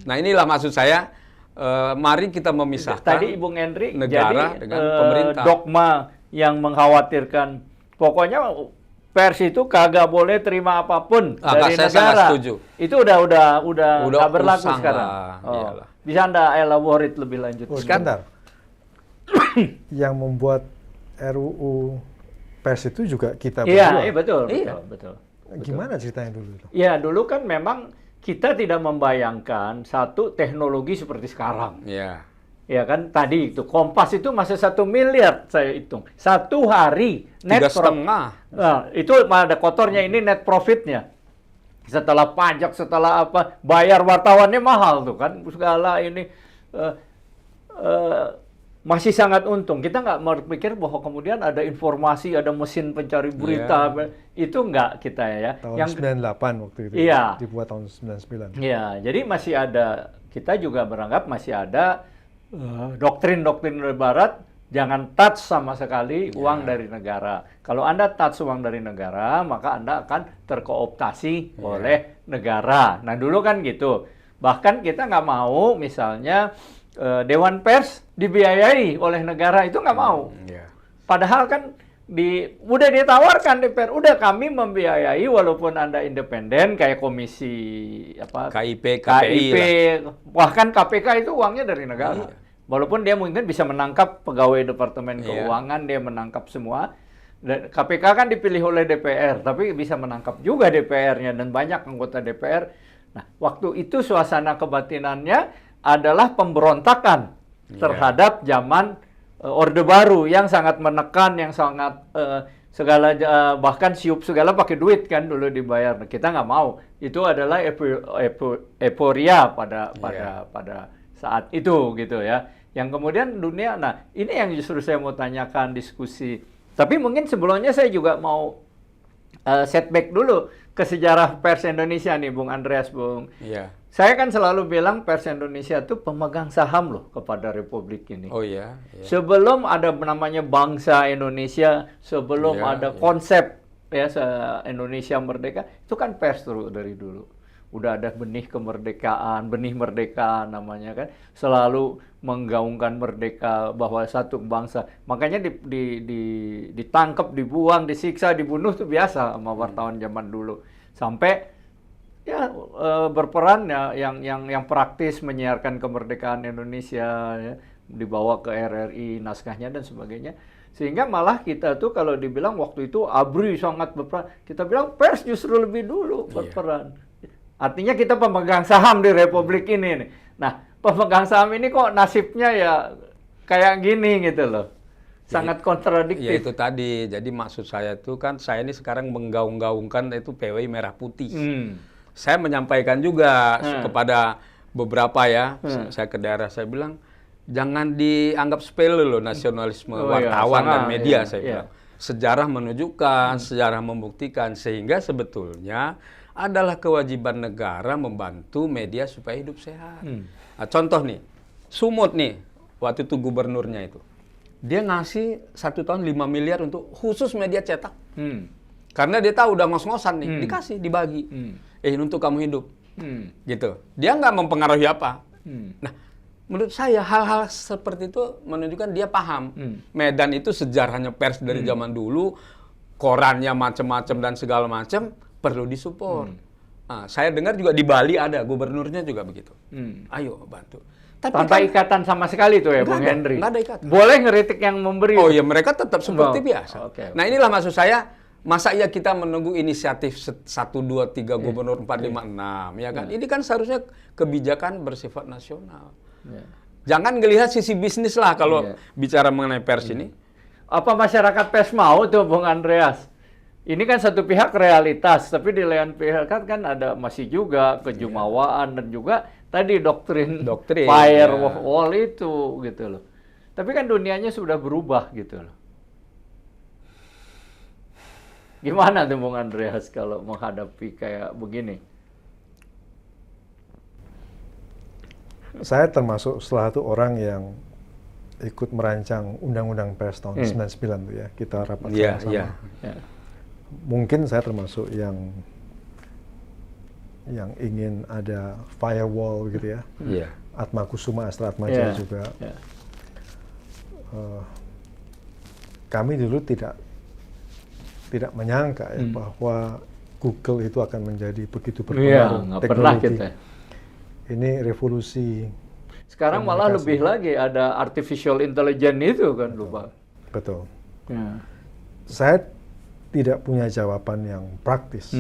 Nah inilah maksud saya. Mari kita memisahkan tadi Bung Henry negara jadi, dengan pemerintah. Dogma yang mengkhawatirkan pokoknya pers itu kagak boleh terima apapun dari negara. Itu udah nggak berlaku sekarang. Bisa Anda elaborate lebih lanjut? Sebentar. Yang membuat RUU pers itu juga kita berdua. Iya, betul. Gimana ceritanya dulu? Ya, dulu kan memang kita tidak membayangkan satu teknologi seperti sekarang. Ya kan, tadi itu Kompas itu masih 1 miliar saya hitung. 1 hari net 3,5. Nah, itu ada kotornya, ini net profitnya. Setelah pajak, setelah apa, bayar wartawannya mahal tuh kan, segala ini masih sangat untung. Kita nggak berpikir bahwa kemudian ada informasi, ada mesin pencari berita. Itu nggak kita ya. Tahun 98 waktu itu. Dibuat tahun 99. Iya, jadi masih ada, kita juga beranggap masih ada doktrin-doktrin dari Barat, jangan touch sama sekali uang dari negara. Kalau Anda touch uang dari negara, maka Anda akan terkooptasi oleh negara. Nah dulu kan gitu. Bahkan kita nggak mau misalnya Dewan Pers dibiayai oleh negara, itu nggak mau. Padahal kan udah ditawarkan DPR, udah kami membiayai walaupun Anda independen kayak komisi KIP, bahkan KPK itu uangnya dari negara. Walaupun dia mungkin bisa menangkap pegawai Departemen Keuangan, dia menangkap semua. Dan KPK kan dipilih oleh DPR, tapi bisa menangkap juga DPR-nya dan banyak anggota DPR. Nah, waktu itu suasana kebatinannya adalah pemberontakan terhadap zaman Orde Baru yang sangat menekan, yang sangat segala bahkan siup segala pakai duit kan dulu dibayar. Nah, kita nggak mau. Itu adalah euforia pada saat itu gitu ya. Yang kemudian dunia, nah ini yang justru saya mau tanyakan diskusi. Tapi mungkin sebelumnya saya juga mau setback dulu ke sejarah pers Indonesia nih, Bung Andreas, Bung. Saya kan selalu bilang pers Indonesia itu pemegang saham loh kepada Republik ini. Sebelum ada namanya bangsa Indonesia, sebelum ada konsep ya Indonesia merdeka, itu kan pers terus dari dulu. udah ada benih kemerdekaan, benih merdeka namanya kan, selalu menggaungkan merdeka bahwa satu bangsa. Makanya ditangkap, dibuang, disiksa, dibunuh itu biasa sama wartawan zaman dulu. Sampai ya berperan ya yang praktis menyiarkan kemerdekaan Indonesia ya, dibawa ke RRI naskahnya dan sebagainya. Sehingga malah kita tuh kalau dibilang waktu itu ABRI sangat berperan, kita bilang pers justru lebih dulu berperan. Artinya kita pemegang saham di Republik ini nih. Nah, pemegang saham ini kok nasibnya ya kayak gini gitu loh. Sangat kontradiktif. Ya itu tadi. Jadi maksud saya itu kan saya ini sekarang menggaung-gaungkan itu PWI merah putih. Saya menyampaikan juga kepada beberapa ya, saya ke daerah, saya bilang jangan dianggap sepele loh nasionalisme wartawan dan media, saya bilang. Sejarah menunjukkan, sejarah membuktikan, sehingga sebetulnya adalah kewajiban negara membantu media supaya hidup sehat. Nah, contoh nih, Sumut nih, waktu itu gubernurnya itu, dia ngasih 1 tahun 5 miliar untuk khusus media cetak. Karena dia tahu udah ngos-ngosan nih, dikasih, dibagi. Ini untuk kamu hidup. Gitu. Dia nggak mempengaruhi apa. Nah, menurut saya hal-hal seperti itu menunjukkan dia paham. Medan itu sejarahnya pers dari zaman dulu, korannya macam-macam dan segala macam, perlu disupport. Nah, saya dengar juga di Bali ada, gubernurnya juga begitu. Ayo bantu. Tapi tanpa ikatan sama sekali tuh ya, Bung Henry. Nggak ada ikatan. Boleh ngeritik yang memberi. Oh ya, mereka tetap seperti biasa. Nah, inilah maksud saya, masa ya kita menunggu inisiatif 1, 2, 3 gubernur 4, 5, 6, ya kan? Ini kan seharusnya kebijakan bersifat nasional. Jangan ngelihat sisi bisnis lah kalau bicara mengenai pers ini. Apa masyarakat pers mau tuh, Bung Andreas? Ini kan satu pihak realitas, tapi di lain pihak kan ada masih juga kejumawaan dan juga tadi doktrin firewall itu gitu loh. Tapi kan dunianya sudah berubah gitu loh. Gimana tuh Bung Andreas kalau menghadapi kayak begini? Saya termasuk salah satu orang yang ikut merancang Undang-Undang Pers tahun 99 tuh ya. Kita rapat sama-sama. Mungkin saya termasuk yang ingin ada firewall gitu ya. Atmakusuma, Astra Atmaja juga. Kami dulu tidak menyangka ya bahwa Google itu akan menjadi begitu berpengaruh teknologi. Ini revolusi. Sekarang malah lebih lagi ada artificial intelligence itu kan, lupa. Betul. Saya tidak punya jawaban yang praktis.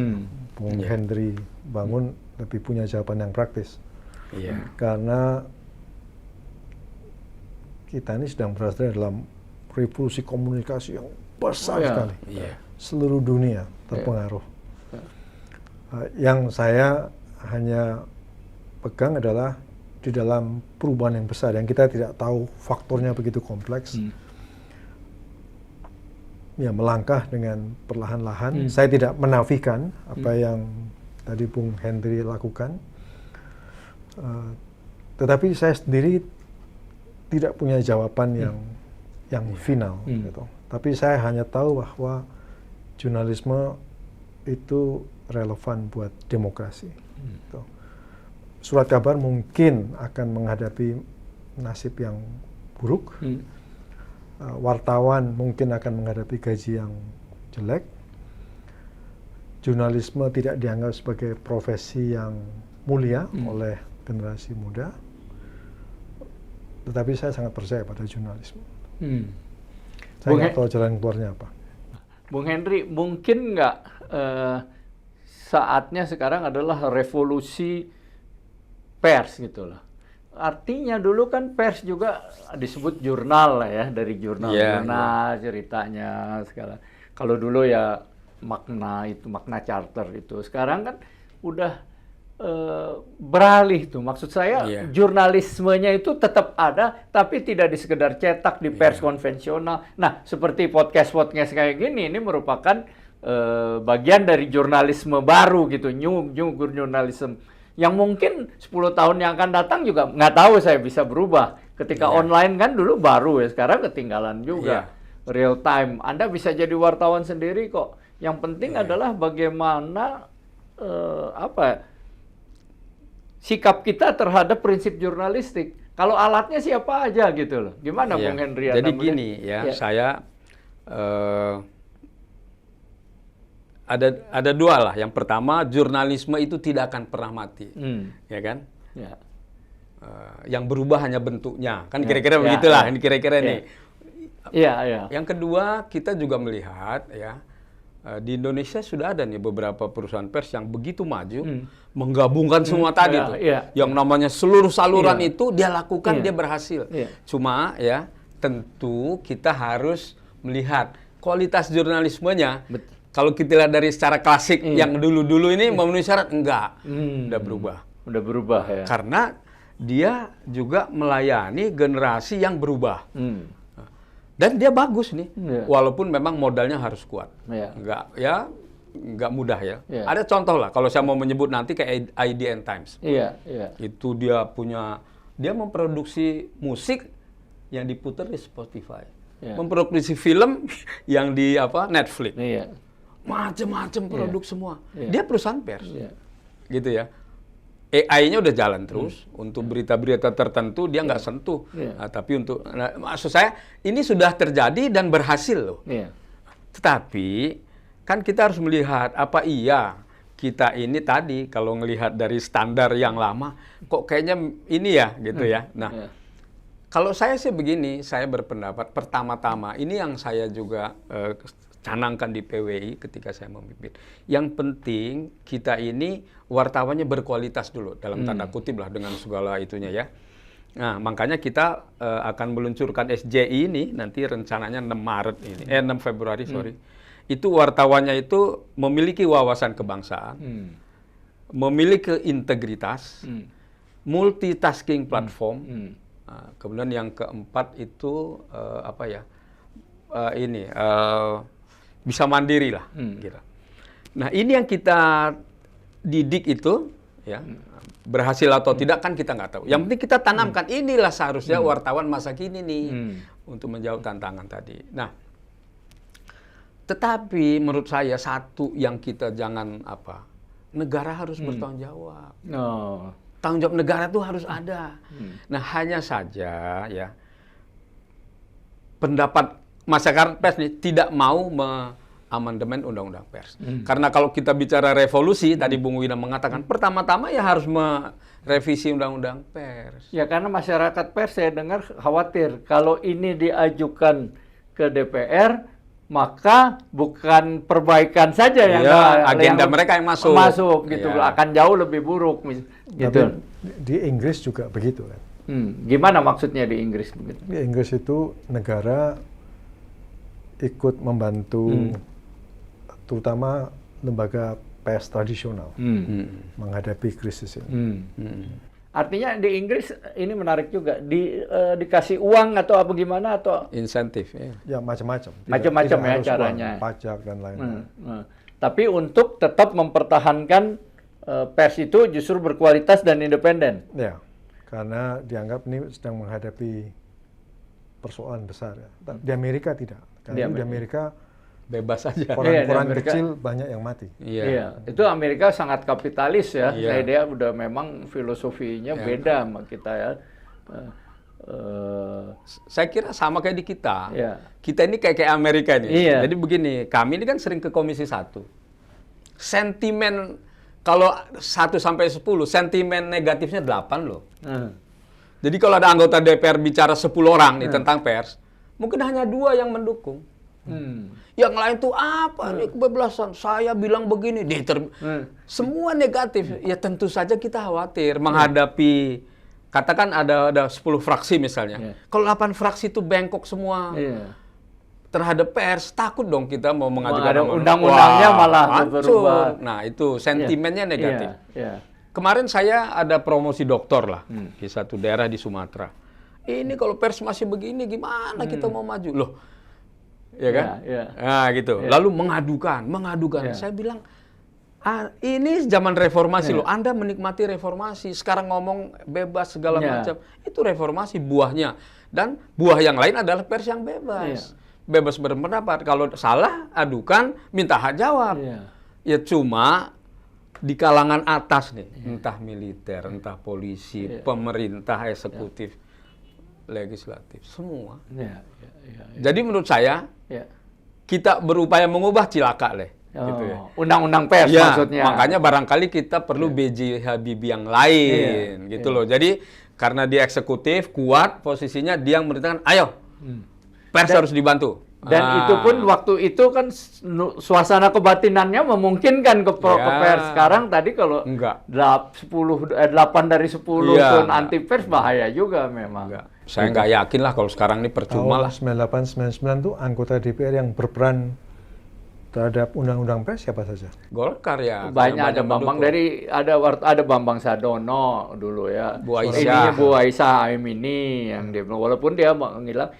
Bung Henry Bangun lebih punya jawaban yang praktis. Karena kita ini sedang berada dalam revolusi komunikasi yang besar sekali. Seluruh dunia terpengaruh. Yang saya hanya pegang adalah di dalam perubahan yang besar yang kita tidak tahu faktornya begitu kompleks. Ya, melangkah dengan perlahan-lahan. Saya tidak menafikan apa yang tadi Bung Henry lakukan. Tetapi saya sendiri tidak punya jawaban yang final gitu. Tapi saya hanya tahu bahwa jurnalisme itu relevan buat demokrasi. Gitu. Surat kabar mungkin akan menghadapi nasib yang buruk. Wartawan mungkin akan menghadapi gaji yang jelek. Jurnalisme tidak dianggap sebagai profesi yang mulia oleh generasi muda. Tetapi saya sangat percaya pada jurnalisme. Saya nggak tahu jalan keluarnya apa. Bung Henry, mungkin nggak saatnya sekarang adalah revolusi pers gitu loh. Artinya dulu kan pers juga disebut jurnal lah ya, dari jurnal-jurnal ceritanya segala. Kalau dulu ya makna charter itu. Sekarang kan udah beralih tuh. Maksud saya jurnalismenya itu tetap ada, tapi tidak di sekedar cetak di pers konvensional. Nah, seperti podcast kayak gini, ini merupakan bagian dari jurnalisme baru gitu, new journalism. Yang mungkin 10 tahun yang akan datang juga nggak tahu saya bisa berubah. Ketika online kan dulu baru ya, sekarang ketinggalan juga. Real time, Anda bisa jadi wartawan sendiri kok. Yang penting adalah bagaimana sikap kita terhadap prinsip jurnalistik. Kalau alatnya siapa aja gitu loh. Gimana Bung Hendriana? Jadi gini ya, saya ada dua lah. Yang pertama, jurnalisme itu tidak akan pernah mati, ya kan? Ya. Yang berubah hanya bentuknya, kan kira-kira begitulah. Ini kira-kira nih. Iya. Yang kedua, kita juga melihat ya, di Indonesia sudah ada nih beberapa perusahaan pers yang begitu maju, menggabungkan semua tadi tuh. Yang namanya seluruh saluran itu dia lakukan, dia berhasil. Cuma ya, tentu kita harus melihat kualitas jurnalismenya. Kalau kita lihat dari secara klasik yang dulu-dulu ini memenuhi syarat, enggak. Udah berubah. Udah berubah ya. Karena dia juga melayani generasi yang berubah. Dan dia bagus nih, walaupun memang modalnya harus kuat. Nggak mudah ya. Ada contoh lah, kalau saya mau menyebut nanti kayak IDN Times. Itu dia memproduksi musik yang diputar di Spotify, memproduksi film yang di Netflix, macam-macam produk semua. Dia perusahaan pers, gitu ya. AI-nya udah jalan terus, untuk berita-berita tertentu dia nggak sentuh, tapi maksud saya ini sudah terjadi dan berhasil loh. Tetapi kan kita harus melihat apa iya kita ini tadi kalau ngelihat dari standar yang lama kok kayaknya ini ya gitu ya. Nah, kalau saya sih begini, saya berpendapat pertama-tama ini yang saya juga canangkan di PWI ketika saya memimpin. Yang penting kita ini wartawannya berkualitas dulu, dalam tanda kutip lah dengan segala itunya ya. Nah, makanya kita akan meluncurkan SJI ini nanti rencananya 6 Februari. Itu wartawannya itu memiliki wawasan kebangsaan, memiliki integritas, multitasking platform. Kemudian yang keempat itu bisa mandiri lah. Gitu. Nah, ini yang kita didik itu, ya berhasil atau tidak kan kita nggak tahu. Yang penting kita tanamkan, inilah seharusnya wartawan masa kini nih untuk menjawab tantangan tadi. Nah, tetapi menurut saya satu yang kita jangan negara harus bertanggung jawab. Tanggung jawab negara itu harus ada. Nah, hanya saja ya pendapat masyarakat pers nih tidak mau amandemen undang-undang pers. Karena kalau kita bicara revolusi, tadi Bung Wina mengatakan, pertama-tama ya harus merevisi undang-undang pers. Ya, karena masyarakat pers saya dengar khawatir kalau ini diajukan ke DPR, maka bukan perbaikan saja yang agenda mereka yang masuk gitu, akan jauh lebih buruk. Gitu. Di Inggris juga begitu kan. Gimana maksudnya di Inggris begitu? Di Inggris itu negara ikut membantu terutama lembaga pers tradisional menghadapi krisis ini. Artinya di Inggris ini menarik juga, dikasih uang atau apa gimana atau insentif ya macam-macam. Macam-macam ya caranya. Pajak dan lain-lain. Tapi untuk tetap mempertahankan pers itu justru berkualitas dan independen. Ya, karena dianggap ini sedang menghadapi persoalan besar ya. Di Amerika tidak. Karena di Amerika bebas saja. Koran kecil banyak yang mati. Iya. Itu Amerika sangat kapitalis ya. Dia udah memang filosofinya beda sama kita ya. Saya kira sama kayak di kita. Kita ini kayak Amerika nih. Jadi begini, kami ini kan sering ke Komisi 1. Sentimen kalau 1 sampai 10, sentimen negatifnya 8 loh. Jadi kalau ada anggota DPR bicara 10 orang nih tentang pers, mungkin hanya 2 yang mendukung. Yang lain tuh apa nih kebebasan? Saya bilang begini, semua negatif. Ya tentu saja kita khawatir menghadapi, katakan ada 10 fraksi misalnya. Kalau 8 fraksi itu bengkok semua terhadap pers, takut dong kita mau mengajukan undang-undangnya malah berubah. Nah itu sentimennya negatif. Kemarin saya ada promosi doktor lah di satu daerah di Sumatera. Ini kalau pers masih begini gimana kita mau maju? Loh, ya kan? Nah gitu. Lalu mengadukan. Saya bilang, ini zaman reformasi loh. Anda menikmati reformasi. Sekarang ngomong bebas segala macam. Itu reformasi buahnya. Dan buah yang lain adalah pers yang bebas. Bebas berpendapat. Kalau salah, adukan, minta hak jawab. Ya cuma di kalangan atas nih, entah militer, entah polisi, pemerintah, eksekutif, legislatif, semua. Jadi menurut saya, kita berupaya mengubah cilaka gitu ya. Undang-undang pers maksudnya. Makanya barangkali kita perlu B.J. Habibie yang lain, gitu loh. Jadi karena dia eksekutif, kuat posisinya, dia yang memerintahkan, ayo, pers harus dibantu. Dan itu pun waktu itu kan suasana kebatinannya memungkinkan ke pers. Sekarang tadi kalau 8 dari 10 pun anti pers, bahaya juga memang. Saya nggak yakin lah kalau sekarang ini percuma lah. 98-99 tuh anggota DPR yang berperan terhadap undang-undang pers siapa saja? Golkar ya. Banyak ada Bambang ada Bambang Sadono dulu ya. Bu Aisyah. Bu Aisyah ini yang dia walaupun dia menghilang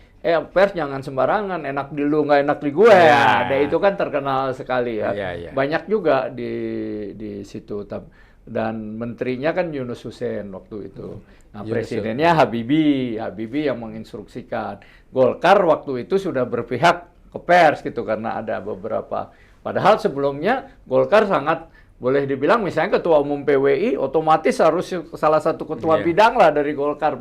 pers jangan sembarangan, enak di lu nggak enak di gue ya. Ada itu kan terkenal sekali ya. Banyak juga di situ dan menterinya kan Yunus Hussein waktu itu. Nah, presidennya Habibie yang menginstruksikan. Golkar waktu itu sudah berpihak ke pers gitu karena ada beberapa. Padahal sebelumnya Golkar sangat boleh dibilang misalnya ketua umum PWI otomatis harus salah satu ketua bidang lah dari Golkar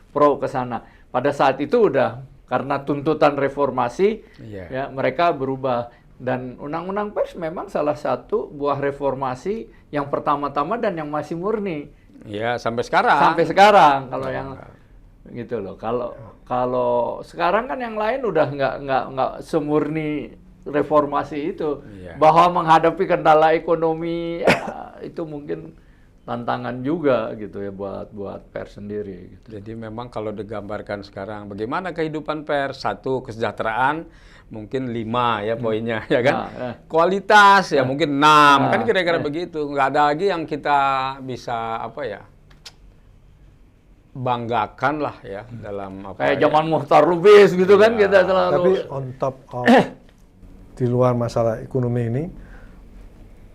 pro ke sana. Pada saat itu udah karena tuntutan reformasi, ya mereka berubah. Dan undang-undang pers memang salah satu buah reformasi yang pertama-tama dan yang masih murni. Ya, sampai sekarang. Sampai sekarang kalau yang gitu loh. Kalau sekarang kan yang lain udah nggak semurni reformasi itu. Bahwa menghadapi kendala ekonomi itu mungkin tantangan juga gitu ya buat pers sendiri gitu. Jadi memang kalau digambarkan sekarang bagaimana kehidupan pers, 1 kesejahteraan mungkin 5 ya poinnya ya kan. Kualitas ya mungkin 6 kan kira-kira begitu. Nggak ada lagi yang kita bisa banggakan lah ya dalam kayak zaman Muhtar Lubis gitu kan kita selalu. Tapi on top of di luar masalah ekonomi ini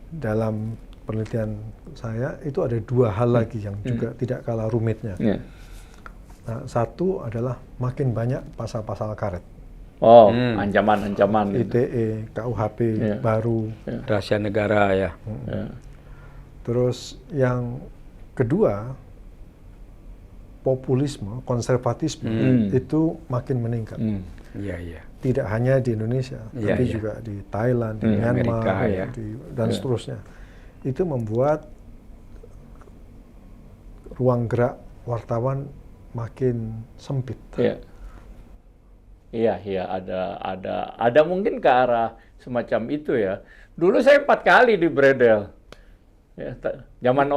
dalam penelitian saya itu ada 2 hal lagi yang juga tidak kalah rumitnya. Nah, 1 adalah makin banyak pasal-pasal karet. Ancaman-ancaman. ITE, KUHP baru. Rahasia negara ya. Terus yang kedua, populisme, konservatisme itu makin meningkat. Tidak hanya di Indonesia, tapi juga di Thailand, di Myanmar, dan seterusnya. Itu membuat ruang gerak wartawan makin sempit. Iya, ada mungkin ke arah semacam itu ya. Dulu saya 4 kali di Bredel. Ya, zaman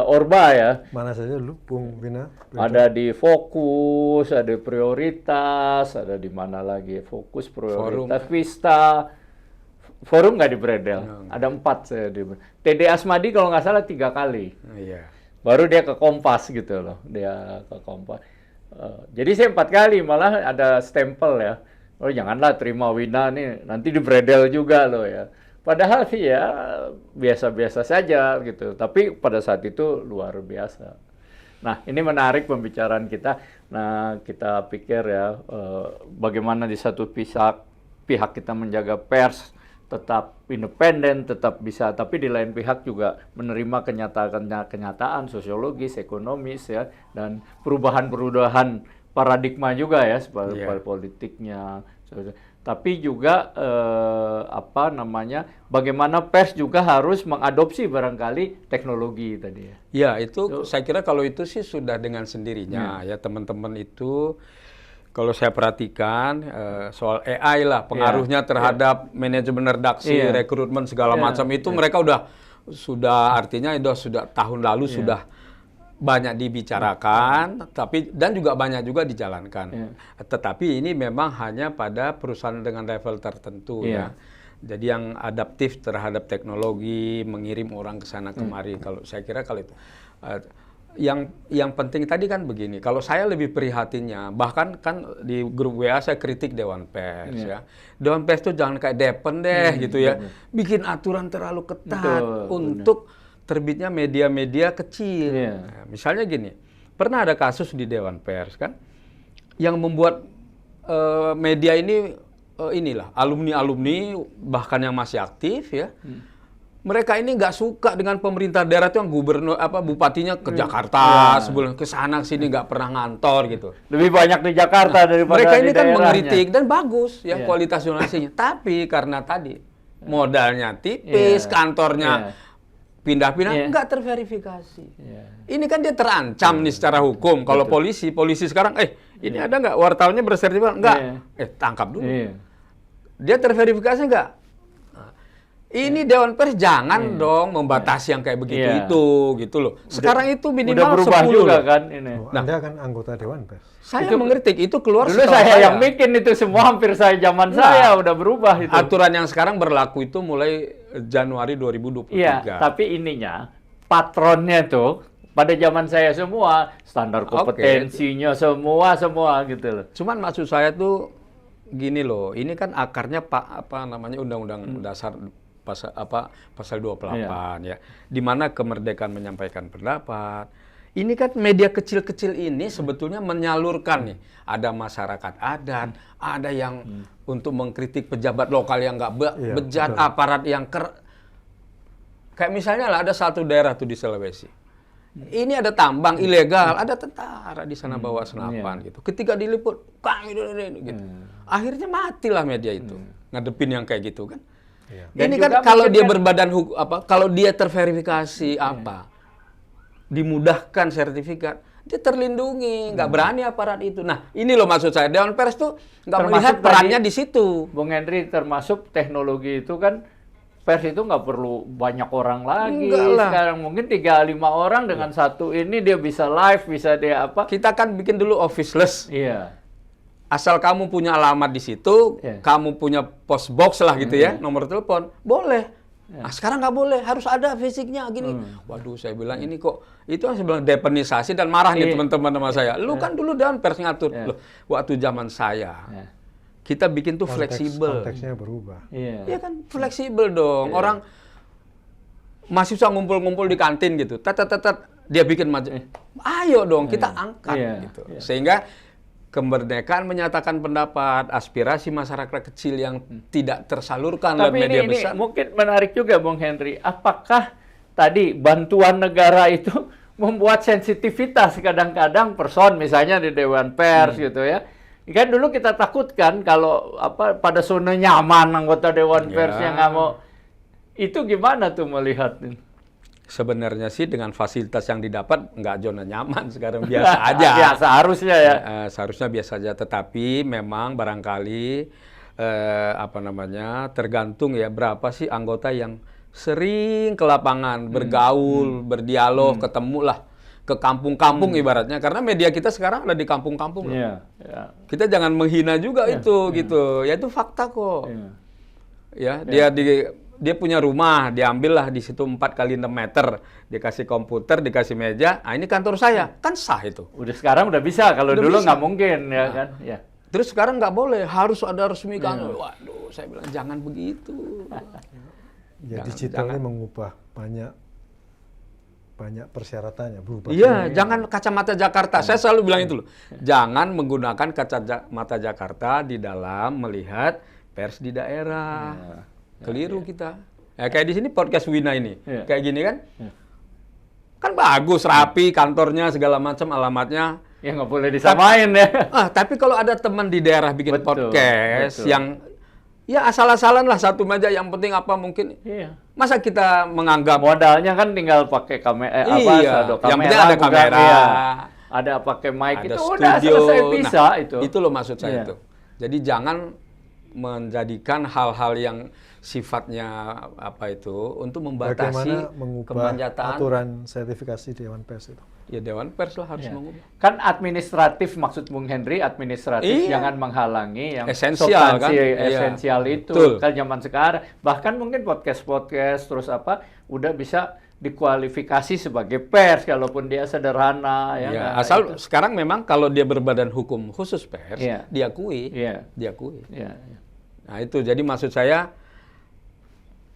Orba ya. Mana saja dulu, Bung Vina? Ada di Fokus, ada Prioritas, ada di mana lagi? Fokus, Prioritas, Forum. Vista. Forum nggak di Bredel. Ada 4 saya di TD Asmadi kalau nggak salah 3 kali. Baru dia ke Kompas gitu loh. Dia ke Kompas. Jadi saya 4 kali malah ada stempel ya. Oh janganlah terima Wina nih, nanti di Bredel juga loh ya. Padahal sih ya biasa-biasa saja gitu. Tapi pada saat itu luar biasa. Nah ini menarik pembicaraan kita. Nah kita pikir ya bagaimana di satu pihak kita menjaga pers tetap independen, tetap bisa, tapi di lain pihak juga menerima kenyataan sosiologis, ekonomis ya, dan perubahan-perubahan paradigma juga ya, seperti politiknya. Tapi juga bagaimana pers juga harus mengadopsi barangkali teknologi tadi ya. Ya itu saya kira kalau itu sih sudah dengan sendirinya ya teman-teman itu. Kalau saya perhatikan soal AI lah pengaruhnya terhadap manajemen redaksi, rekrutmen segala macam itu mereka sudah artinya itu sudah tahun lalu sudah banyak dibicarakan, dan juga banyak juga dijalankan. Tetapi ini memang hanya pada perusahaan dengan level tertentu ya. Jadi yang adaptif terhadap teknologi, mengirim orang ke sana kemari. Kalau saya kira kalau itu yang penting tadi kan begini, kalau saya lebih prihatinnya, bahkan kan di grup WA saya kritik Dewan Pers ya. Dewan Pers itu jangan kayak Depen deh gitu ya. Bikin aturan terlalu ketat untuk terbitnya media-media kecil. Nah, misalnya gini, pernah ada kasus di Dewan Pers kan, yang membuat media ini alumni-alumni bahkan yang masih aktif ya, mereka ini nggak suka dengan pemerintah daerah itu yang gubernur bupatinya ke Jakarta sebelum ke sana sini nggak pernah ngantor gitu. Lebih banyak di Jakarta daripada mereka ini di kan daerahnya. mengkritik dan bagus ya kualitas jurnalistiknya. Tapi karena tadi modalnya tipis, kantornya pindah-pindah, nggak terverifikasi. Ini kan dia terancam nih secara hukum. Kalau polisi sekarang, ini ada nggak wartawannya bersertifikat? Nggak. Tangkap dulu. Dia terverifikasi nggak? Ini Dewan Pers jangan dong membatasi yang kayak begitu itu, gitu loh. Sekarang itu minimal udah berubah 10 juga loh. kan ini. Anda kan anggota Dewan Pers. Saya mengkritik itu keluar Dulu saya yang bikin itu semua hampir zaman saya udah berubah itu. Aturan yang sekarang berlaku itu mulai Januari 2023. Iya, tapi ininya patronnya tuh pada zaman saya semua standar kompetensinya semua gitu loh. Cuman maksud saya tuh gini loh, ini kan akarnya Undang-Undang Dasar pasal 28 ya, di mana kemerdekaan menyampaikan pendapat. Ini kan media kecil-kecil ini sebetulnya menyalurkan nih, ada masyarakat adat, ada yang untuk mengkritik pejabat lokal yang nggak bejat, aparat yang kayak misalnya lah ada satu daerah tuh di Sulawesi. Ini ada tambang ilegal, ada tentara di sana bawa senapan gitu. Ketika diliput, gitu. Akhirnya matilah media itu ngadepin yang kayak gitu kan. Ini kan kalau dia berbadan hukum kalau dia terverifikasi dimudahkan sertifikat, dia terlindungi, nggak berani aparat itu. Nah, ini loh maksud saya, Dewan Pers tuh nggak melihat perannya di situ. Bung Henry, termasuk teknologi itu kan pers itu nggak perlu banyak orang lagi. Sekarang mungkin 3-5 orang dengan satu ini dia bisa live, bisa dia apa. Kita kan bikin dulu officeless. Iya. Asal kamu punya alamat di situ, kamu punya post box lah gitu ya, nomor telepon, boleh. Nah, sekarang nggak boleh, harus ada fisiknya gini. Waduh, saya bilang ini kok, itu yang saya bilang depenisasi dan marah nih teman-teman sama saya. Lu kan dulu Dewan Pers ngatur. Loh, waktu zaman saya, kita bikin tuh fleksibel. Konteksnya berubah. Iya kan, fleksibel dong. Orang mahasiswa ngumpul-ngumpul di kantin gitu, dia bikin ayo dong kita angkat gitu. Sehingga kemerdekaan menyatakan pendapat, aspirasi masyarakat kecil yang tidak tersalurkan oleh media besar. Tapi mungkin menarik juga Bung Henry, apakah tadi bantuan negara itu membuat sensitivitas kadang-kadang person misalnya di Dewan Pers gitu ya. Kan dulu kita takutkan kalau pada zona nyaman anggota Dewan Pers yang nggak mau, itu gimana tuh melihat? Sebenarnya sih dengan fasilitas yang didapat nggak zona nyaman sekarang, biasa aja. Biasa harusnya ya. Seharusnya biasa aja, tetapi memang barangkali tergantung ya berapa sih anggota yang sering ke lapangan, bergaul, berdialog, ketemu lah ke kampung-kampung ibaratnya, karena media kita sekarang ada di kampung-kampung. Kita jangan menghina juga itu gitu. Ya itu fakta kok. Ya, dia punya rumah, diambillah di situ 4 kali 6 meter, dikasih komputer, dikasih meja. Ini kantor saya, kan sah itu. Udah sekarang udah bisa, kalau dulu nggak mungkin ya kan. Terus sekarang nggak boleh, harus ada resmi kantor. Waduh, saya bilang jangan begitu. Digital ini mengubah banyak persyaratannya, berubah. Iya, jangan kacamata Jakarta. Saya selalu bilang itu loh. Jangan menggunakan kacamata Jakarta di dalam melihat pers di daerah. Keliru kita. Kayak di sini podcast Wina ini. Kayak gini kan. Kan bagus, rapi, kantornya segala macam, alamatnya. Ya nggak boleh disamain ya. Tapi kalau ada teman di daerah bikin podcast yang ya asal-asalan lah, satu meja, yang penting apa mungkin. Masa kita menganggap modalnya kan tinggal pakai kamera, yang penting ada kamera, ada pakai mic, ada itu studio. udah selesai bisa itu. Itu loh maksud saya itu. Jadi jangan menjadikan hal-hal yang sifatnya untuk membatasi kemanjataan aturan sertifikasi Dewan Pers itu. Ya Dewan Pers lah harus mengubah. Kan administratif, maksud Bung Henry, administratif jangan menghalangi yang esensial kan? Esensial itu. Betul. Kan zaman sekarang bahkan mungkin podcast terus udah bisa dikualifikasi sebagai pers kalaupun dia sederhana ya. Asal sekarang memang kalau dia berbadan hukum khusus pers diakui. Nah itu, jadi maksud saya,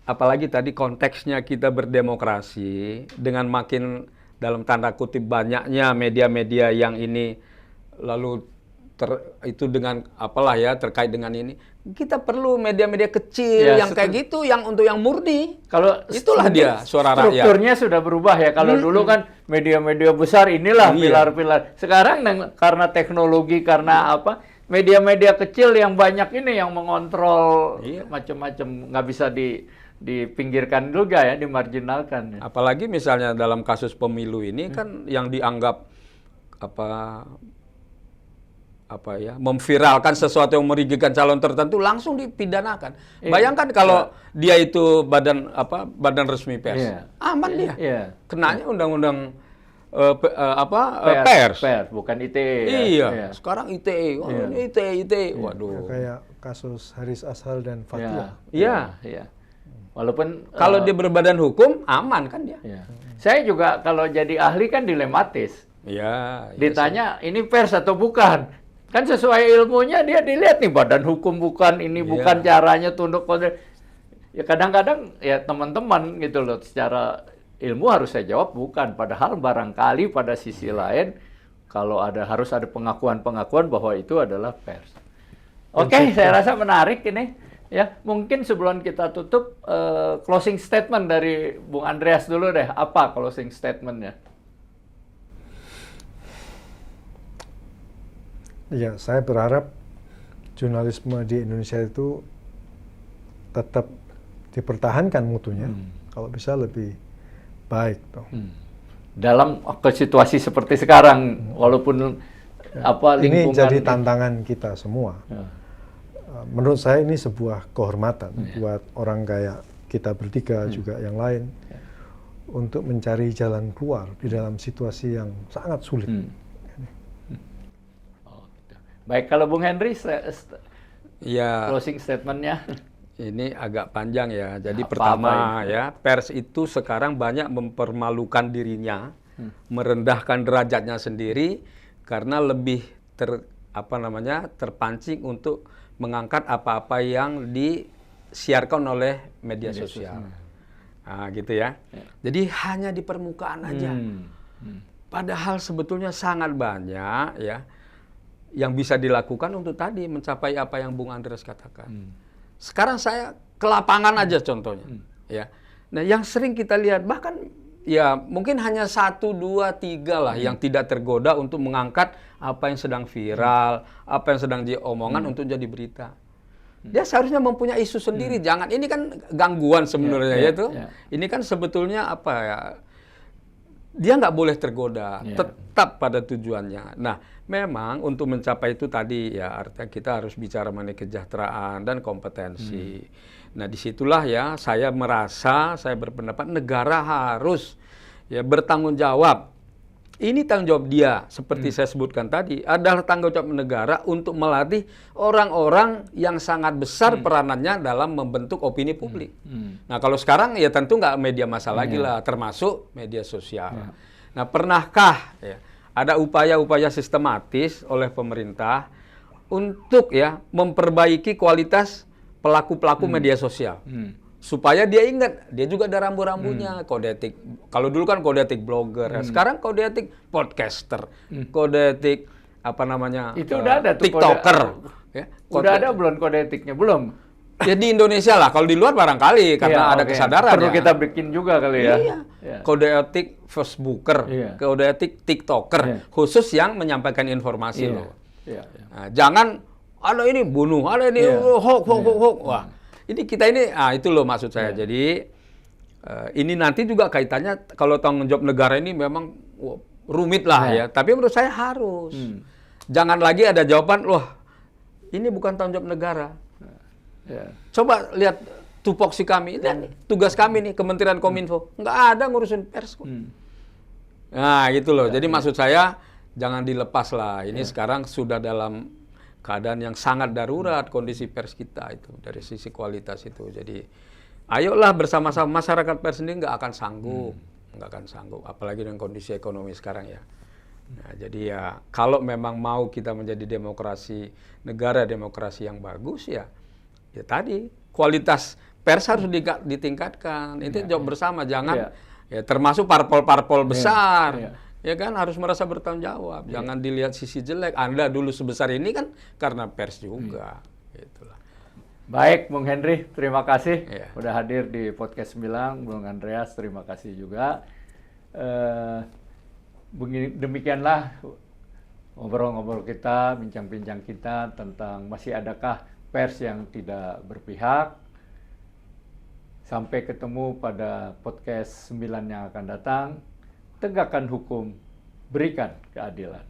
apalagi tadi konteksnya kita berdemokrasi, dengan makin dalam tanda kutip banyaknya media-media yang ini lalu itu dengan apalah ya terkait dengan ini. Kita perlu media-media kecil yang kayak gitu, yang untuk yang murni. Kalau itulah dia suara rakyat. Strukturnya sudah berubah ya. Kalau dulu kan media-media besar inilah pilar-pilar. Sekarang karena teknologi, karena apa? Media-media kecil yang banyak ini yang mengontrol macam-macam, nggak bisa dipinggirkan juga ya, dimarginalkan. Ya. Apalagi misalnya dalam kasus pemilu ini kan yang dianggap memviralkan sesuatu yang merugikan calon tertentu langsung dipidanakan. Bayangkan kalau dia itu badan resmi pers, aman dia. Kenanya undang-undang pers, bukan ITE. Iya, sekarang ITE. ITE. Waduh. Kayak kasus Haris Ashar dan Fathia. Iya. Walaupun kalau dia berbadan hukum aman kan dia. Saya juga kalau jadi ahli kan dilematis. Ditanya ini pers atau bukan? Kan sesuai ilmunya dia dilihat nih badan hukum bukan, ini bukan caranya tunduk pada. Ya kadang-kadang ya teman-teman gitu loh, secara ilmu harus saya jawab bukan. Padahal barangkali pada sisi lain kalau harus ada pengakuan-pengakuan bahwa itu adalah pers. Oke, saya rasa menarik ini. Ya, mungkin sebelum kita tutup closing statement dari Bung Andreas dulu deh. Apa closing statementnya? Ya, saya berharap jurnalisme di Indonesia itu tetap dipertahankan mutunya, kalau bisa lebih baik. Dalam situasi seperti sekarang, walaupun lingkungan... Ini jadi tantangan kita semua. Menurut saya ini sebuah kehormatan buat orang kayak kita bertiga juga yang lain untuk mencari jalan keluar di dalam situasi yang sangat sulit. Baik, kalau Bung Henry, closing statement-nya. Ini agak panjang ya. Jadi pertama ya, pers itu sekarang banyak mempermalukan dirinya, merendahkan derajatnya sendiri karena lebih terpancing untuk mengangkat apa-apa yang disiarkan oleh media sosial. Nah, gitu ya. Jadi hanya di permukaan aja. Padahal sebetulnya sangat banyak ya yang bisa dilakukan untuk tadi mencapai apa yang Bung Andreas katakan. Sekarang saya ke lapangan aja contohnya. Ya. Nah, yang sering kita lihat bahkan ya mungkin hanya 1, 2, 3 lah yang tidak tergoda untuk mengangkat apa yang sedang viral, apa yang sedang diomongan untuk jadi berita. Dia seharusnya mempunyai isu sendiri. Jangan, ini kan gangguan sebenarnya Ini kan sebetulnya dia nggak boleh tergoda, tetap pada tujuannya. Nah, memang untuk mencapai itu tadi ya artinya kita harus bicara mengenai kesejahteraan dan kompetensi. Nah, disitulah ya saya berpendapat negara harus ya bertanggung jawab. Ini tanggung jawab dia, seperti saya sebutkan tadi, adalah tanggung jawab negara untuk melatih orang-orang yang sangat besar peranannya dalam membentuk opini publik. Nah, kalau sekarang ya tentu nggak media massa lagi lah, termasuk media sosial. Nah, pernahkah ya, ada upaya-upaya sistematis oleh pemerintah untuk ya memperbaiki kualitas pelaku-pelaku media sosial? Supaya dia ingat, dia juga ada rambu-rambunya, kode etik. Kalau dulu kan kode etik blogger, sekarang kode etik podcaster, kode etik itu udah ada tuh TikToker. Udah ada belum kode etiknya? Belum. Ya di Indonesia lah, kalau di luar barangkali karena ada kesadaran. Perlu kita bikin juga kali ya. Kode etik Facebooker, kode etik TikToker, khusus yang menyampaikan informasi loh. Nah, jangan ada ini bunuh, ada ini hoax. Wah. Itu loh maksud saya. Jadi ini nanti juga kaitannya kalau tanggung jawab negara ini memang rumit lah ya. Tapi menurut saya harus. Jangan lagi ada jawaban, wah ini bukan tanggung jawab negara. Coba lihat tupoksi kami, lihat tugas kami nih Kementerian Kominfo, nggak ada ngurusin pers kok. Nah gitu loh. Jadi maksud saya jangan dilepas lah. Ini sekarang sudah dalam keadaan yang sangat darurat kondisi pers kita itu dari sisi kualitas itu. Jadi ayolah bersama-sama, masyarakat pers sendiri nggak akan sanggup, apalagi dengan kondisi ekonomi sekarang ya. Nah, jadi ya kalau memang mau kita menjadi negara demokrasi yang bagus ya tadi kualitas pers harus ditingkatkan. Itu jawab bersama, jangan ya termasuk parpol-parpol besar. Ya kan, harus merasa bertanggung jawab. Jangan dilihat sisi jelek. Anda dulu sebesar ini kan karena pers juga. Itulah. Baik, Bung Henry, terima kasih udah hadir di Podcast 9. Bung Andreas, terima kasih juga. Demikianlah ngobrol-ngobrol kita, bincang-bincang kita tentang masih adakah pers yang tidak berpihak. Sampai ketemu pada Podcast 9 yang akan datang. Tegakkan hukum, berikan keadilan.